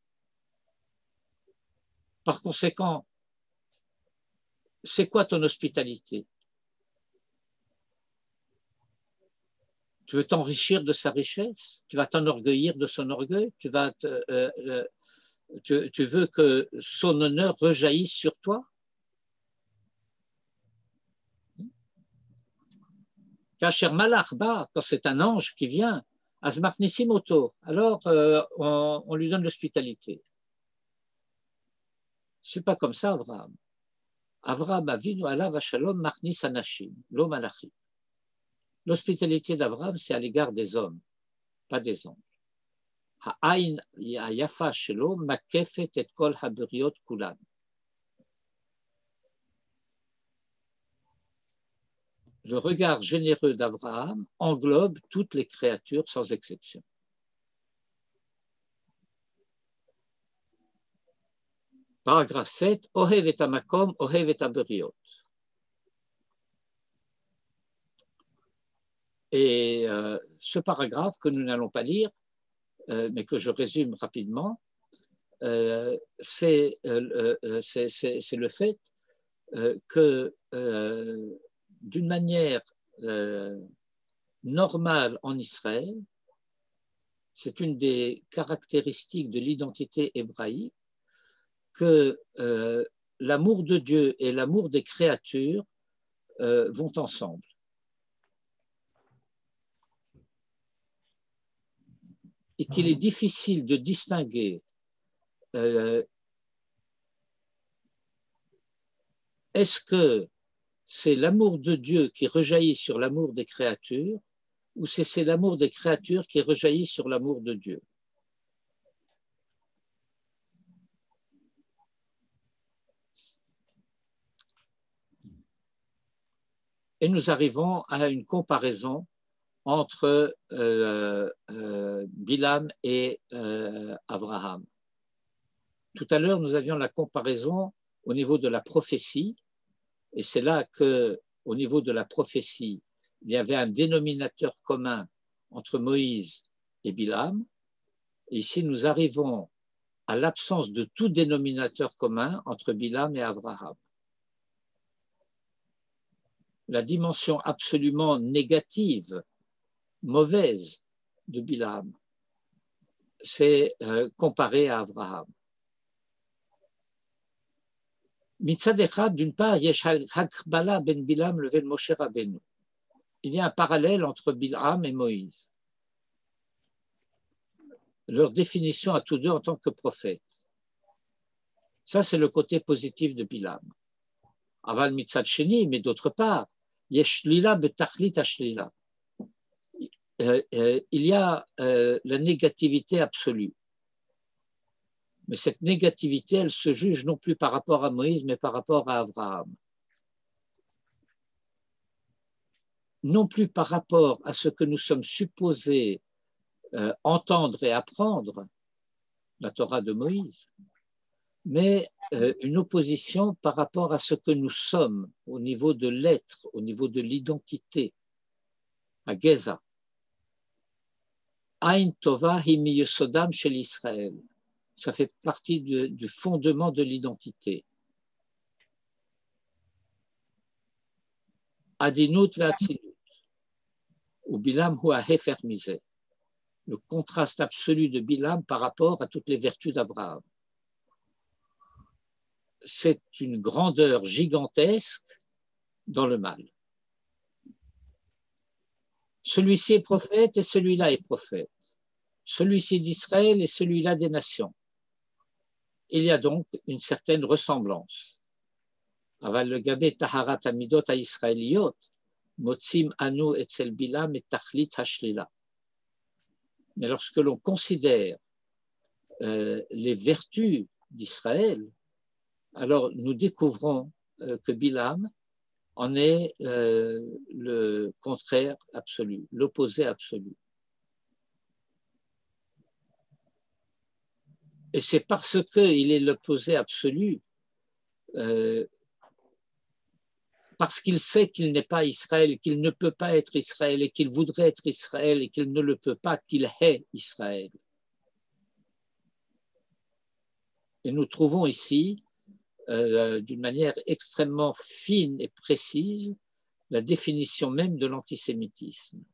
Par conséquent, c'est quoi ton hospitalité? Tu veux t'enrichir de sa richesse? Tu vas t'enorgueillir de son orgueil? Tu veux que son honneur rejaillisse sur toi? Kacher Malach Ba, quand c'est un ange qui vient, Azmachnissim Oto, alors on lui donne l'hospitalité. C'est pas comme ça, Abraham. Avraham Avinu alav shalom machnis anashim, lo malachim. L'hospitalité d'Abraham, c'est à l'égard des hommes, pas des anges. Ha'ain yafa shelo makefet et kol haberiot kulan. Le regard généreux d'Abraham englobe toutes les créatures sans exception. Paragraphe 7, Ohev et amakom, Ohev et aberiot. Et ce paragraphe que nous n'allons pas lire, mais que je résume rapidement, c'est le fait que d'une manière normale en Israël, c'est une des caractéristiques de l'identité hébraïque, que l'amour de Dieu et l'amour des créatures vont ensemble. Et qu'il est difficile de distinguer est-ce que c'est l'amour de Dieu qui rejaillit sur l'amour des créatures ou c'est l'amour des créatures qui rejaillit sur l'amour de Dieu. Et nous arrivons à une comparaison entre Bilam et Abraham. Tout à l'heure, nous avions la comparaison au niveau de la prophétie, et c'est là qu'au niveau de la prophétie, il y avait un dénominateur commun entre Moïse et Bilam. Et ici, nous arrivons à l'absence de tout dénominateur commun entre Bilam et Abraham. La dimension absolument négative, mauvaise de Bilam, c'est comparé à Abraham. Mitzad echad, d'une part, yesh hakbala ben Bilam leven Moshe Rabbeinu. Il y a un parallèle entre Bilam et Moïse. Leur définition à tous deux en tant que prophètes. Ça, c'est le côté positif de Bilam. Aval mitzad sheni, mais d'autre part, yesh shlila betachlit hashlila. Il y a la négativité absolue. Mais cette négativité, elle se juge non plus par rapport à Moïse, mais par rapport à Abraham. Non plus par rapport à ce que nous sommes supposés entendre et apprendre, la Torah de Moïse, mais une opposition par rapport à ce que nous sommes au niveau de l'être, au niveau de l'identité, à Geza. Ain Tova hi miyesodam shel Israël. Ça fait partie du fondement de l'identité. Adinut ve'atzilut. Ou Bilam hu hahefer mizeh. Le contraste absolu de Bilam par rapport à toutes les vertus d'Abraham. C'est une grandeur gigantesque dans le mal. Celui-ci est prophète et celui-là est prophète. Celui-ci d'Israël et celui-là des nations. Il y a donc une certaine ressemblance. Aval le gabé taharat amidot à Israéliot, motzim anu etzel Bilam et tachlit hashlila. Mais lorsque l'on considère les vertus d'Israël, alors nous découvrons que Bilam en est le contraire absolu, l'opposé absolu. Et c'est parce qu'il est l'opposé absolu, parce qu'il sait qu'il n'est pas Israël, qu'il ne peut pas être Israël, et qu'il voudrait être Israël, et qu'il ne le peut pas, qu'il est Israël. Et nous trouvons ici, d'une manière extrêmement fine et précise, la définition même de l'antisémitisme.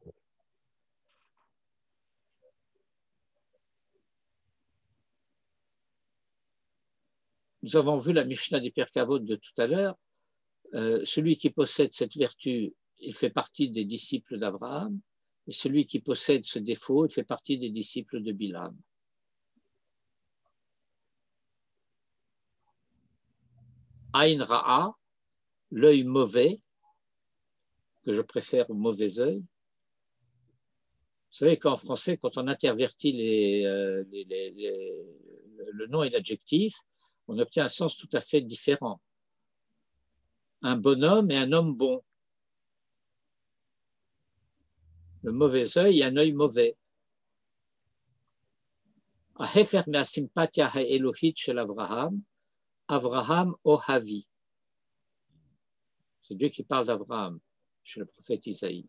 Nous avons vu la Mishnah des Pirkei Avot de tout à l'heure. Celui qui possède cette vertu, il fait partie des disciples d'Abraham, et celui qui possède ce défaut, il fait partie des disciples de Bilam. Aïn Ra'a, l'œil mauvais, que je préfère au mauvais œil. Vous savez qu'en français, quand on intervertit le nom et l'adjectif, on obtient un sens tout à fait différent. Un bonhomme et un homme bon. Le mauvais œil et un œil mauvais. Ahefer me'asimpatia ha'elohit shel Avraham, Avraham Ohavi. C'est Dieu qui parle d'Abraham chez le prophète Isaïe.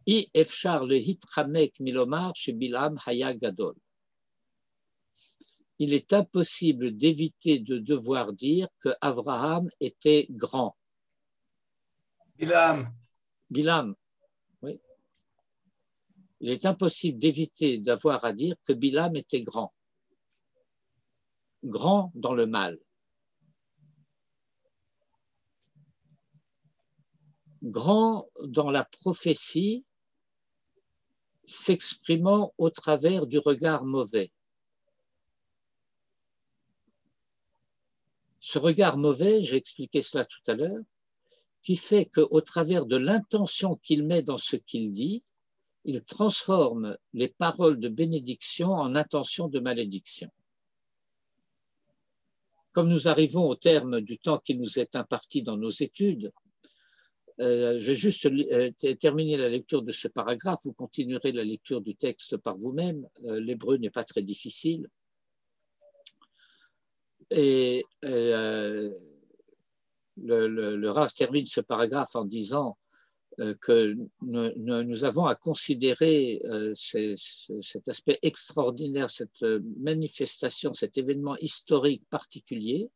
I efshar le hitchamek milomar chez Bilam haya gadol. Il est impossible d'éviter de devoir dire que Abraham était grand. Bilam, oui. Il est impossible d'éviter d'avoir à dire que Bilam était grand. Grand dans le mal. Grand dans la prophétie, s'exprimant au travers du regard mauvais. Ce regard mauvais, j'ai expliqué cela tout à l'heure, qui fait qu'au travers de l'intention qu'il met dans ce qu'il dit, il transforme les paroles de bénédiction en intention de malédiction. Comme nous arrivons au terme du temps qui nous est imparti dans nos études, je vais juste terminer la lecture de ce paragraphe. Vous continuerez la lecture du texte par vous-même. L'hébreu n'est pas très difficile. Et le Rav termine ce paragraphe en disant que nous avons à considérer cet aspect extraordinaire, cette manifestation, cet événement historique particulier.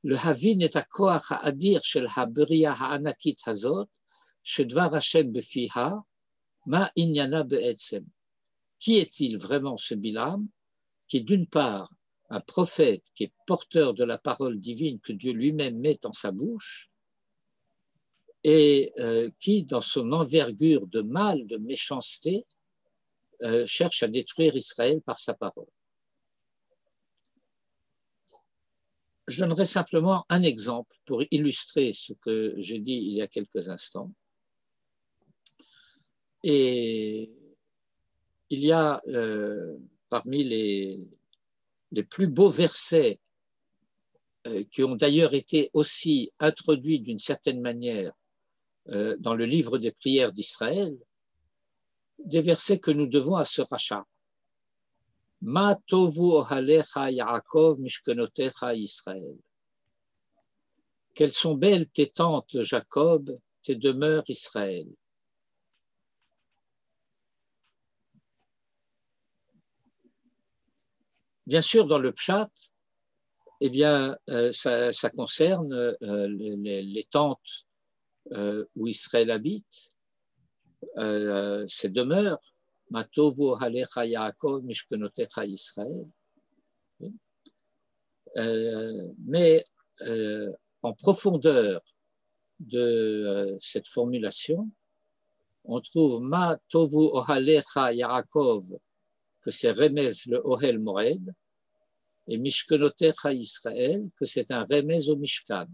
Le havin est à koach ha'adir shel ha'beriya ha'anakit hazot, shedvar Hashem befiha, ma inyana be'etzem. Qui est-il vraiment ce Bilam, qui est d'une part un prophète, qui est porteur de la parole divine que Dieu lui-même met en sa bouche, et qui, dans son envergure de mal, de méchanceté, cherche à détruire Israël par sa parole. Je donnerai simplement un exemple pour illustrer ce que j'ai dit il y a quelques instants. Et il y a parmi les plus beaux versets qui ont d'ailleurs été aussi introduits d'une certaine manière dans le livre des prières d'Israël, des versets que nous devons à ce rachat. Ma tovu ohalecha Yaakov mishkenotecha Israël. Quelles sont belles tes tentes, Jacob, tes demeures, Israël. Bien sûr, dans le Pshat, eh bien, ça concerne les tentes où Israël habite, ses demeures. Matovu halecha Yaakov mishkenotecha Israël. Mais en profondeur de cette formulation, on trouve Ma tovu ohalecha Yaakov, que c'est remez le ohel moed, et mishkenotecha Israël, que c'est un remez au Mishkan.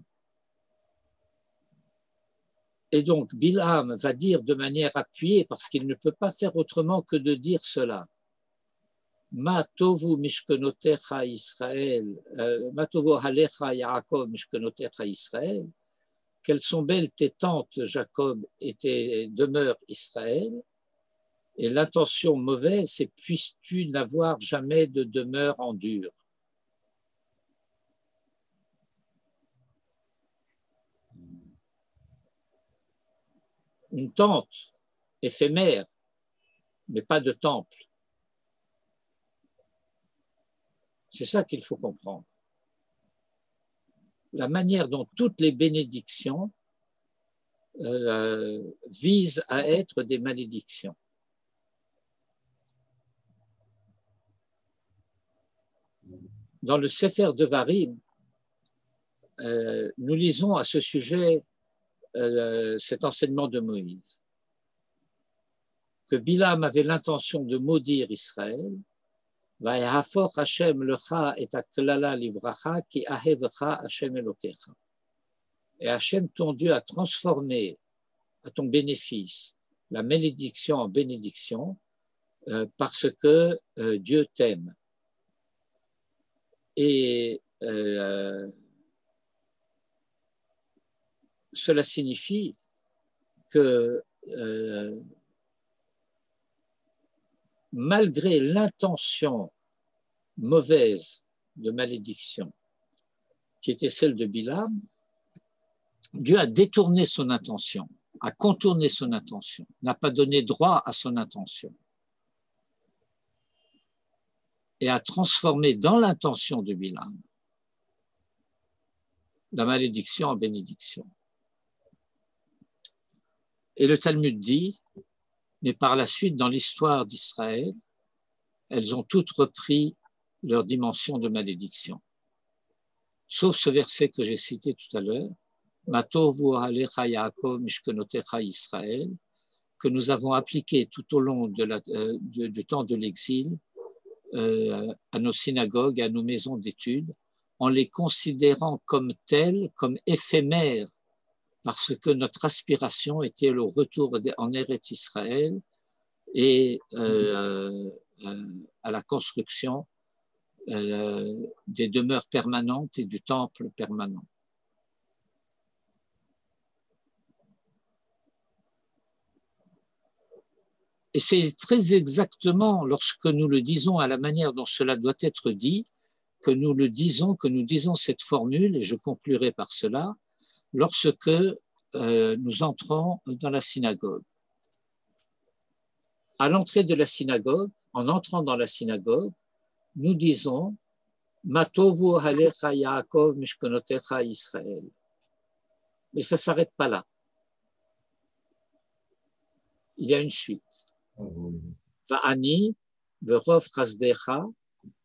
Et donc, Bilam va dire de manière appuyée, parce qu'il ne peut pas faire autrement que de dire cela. Ma tovu mishkenotecha Israël, ma tovu halecha Yaakov mishkenotecha Israël. Quelles sont belles tes tentes, Jacob, et tes demeures, Israël. Et l'intention mauvaise, c'est puisses-tu n'avoir jamais de demeure en dur. Une tente éphémère, mais pas de temple. C'est ça qu'il faut comprendre. La manière dont toutes les bénédictions visent à être des malédictions. dans le Sefer Devarim, nous lisons à ce sujet cet enseignement de Moïse, que Bilam avait l'intention de maudire Israël. Vayahafok Hashem lecha et aklala livracha ki ahevecha Hashem elokecha. Et Hashem, ton Dieu, a transformé à ton bénéfice la malédiction en bénédiction parce que Dieu t'aime. Et cela signifie que malgré l'intention mauvaise de malédiction qui était celle de Bilam, Dieu a détourné son intention, a contourné son intention, n'a pas donné droit à son intention et a transformé dans l'intention de Bilam la malédiction en bénédiction. Et le Talmud dit, mais par la suite, dans l'histoire d'Israël, elles ont toutes repris leur dimension de malédiction. Sauf ce verset que j'ai cité tout à l'heure, Matovu alecha Yaakov mishkenotecha Israël, que nous avons appliqué tout au long du temps de l'exil à nos synagogues, à nos maisons d'études, en les considérant comme telles, comme éphémères, parce que notre aspiration était le retour en Eretz Israël et à la construction des demeures permanentes et du temple permanent. Et c'est très exactement lorsque nous le disons à la manière dont cela doit être dit, que nous disons cette formule, et je conclurai par cela, lorsque nous entrons dans la synagogue. À l'entrée de la synagogue, en entrant dans la synagogue, nous disons Matovu halecha Yaakov mishkonotecha Israël. Mais ça ne s'arrête pas là. Il y a une suite. Va'ani berov chasdecha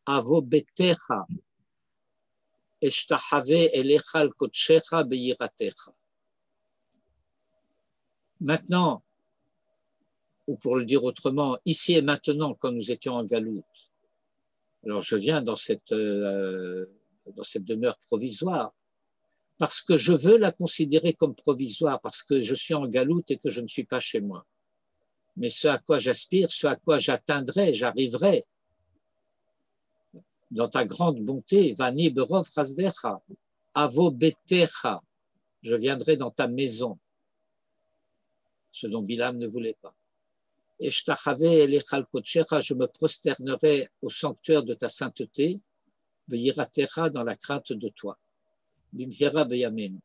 avo betecha eshtahave elecha al kodshecha beyiratecha. Maintenant, ou pour le dire autrement, ici et maintenant, quand nous étions en galoute, alors je viens dans cette demeure provisoire, parce que je veux la considérer comme provisoire, parce que je suis en galoute et que je ne suis pas chez moi. Mais ce à quoi j'aspire, ce à quoi j'atteindrai, j'arriverai, dans ta grande bonté, Vani berov chasdecha, avo betecha, je viendrai dans ta maison, ce dont Bilam ne voulait pas. Et je me prosternerai au sanctuaire de ta sainteté, veyiratecha, dans la crainte de toi. Bimhera beyamen.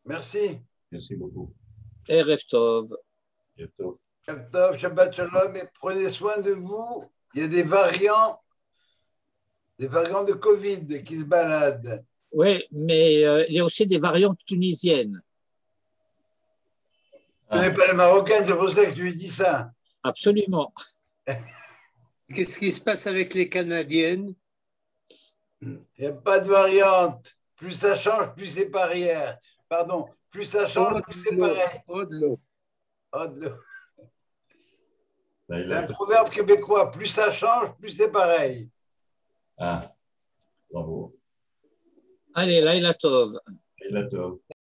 Merci. Merci beaucoup. Erev Tov. Shabbat Shalom, et prenez soin de vous. Il y a des variants de Covid qui se baladent. Oui, mais il y a aussi des variantes tunisiennes. Tu n'es pas les Marocaines, c'est pour ça que tu lui dis ça. Absolument. Qu'est-ce qui se passe avec les Canadiennes? Il n'y a pas de variante. Plus ça change, plus c'est pareil. Pardon, plus ça change, plus c'est pareil. Au-delà. C'est un proverbe québécois. Plus ça change, plus c'est pareil. Ah, bravo. Allez, Laila Tov. Et là,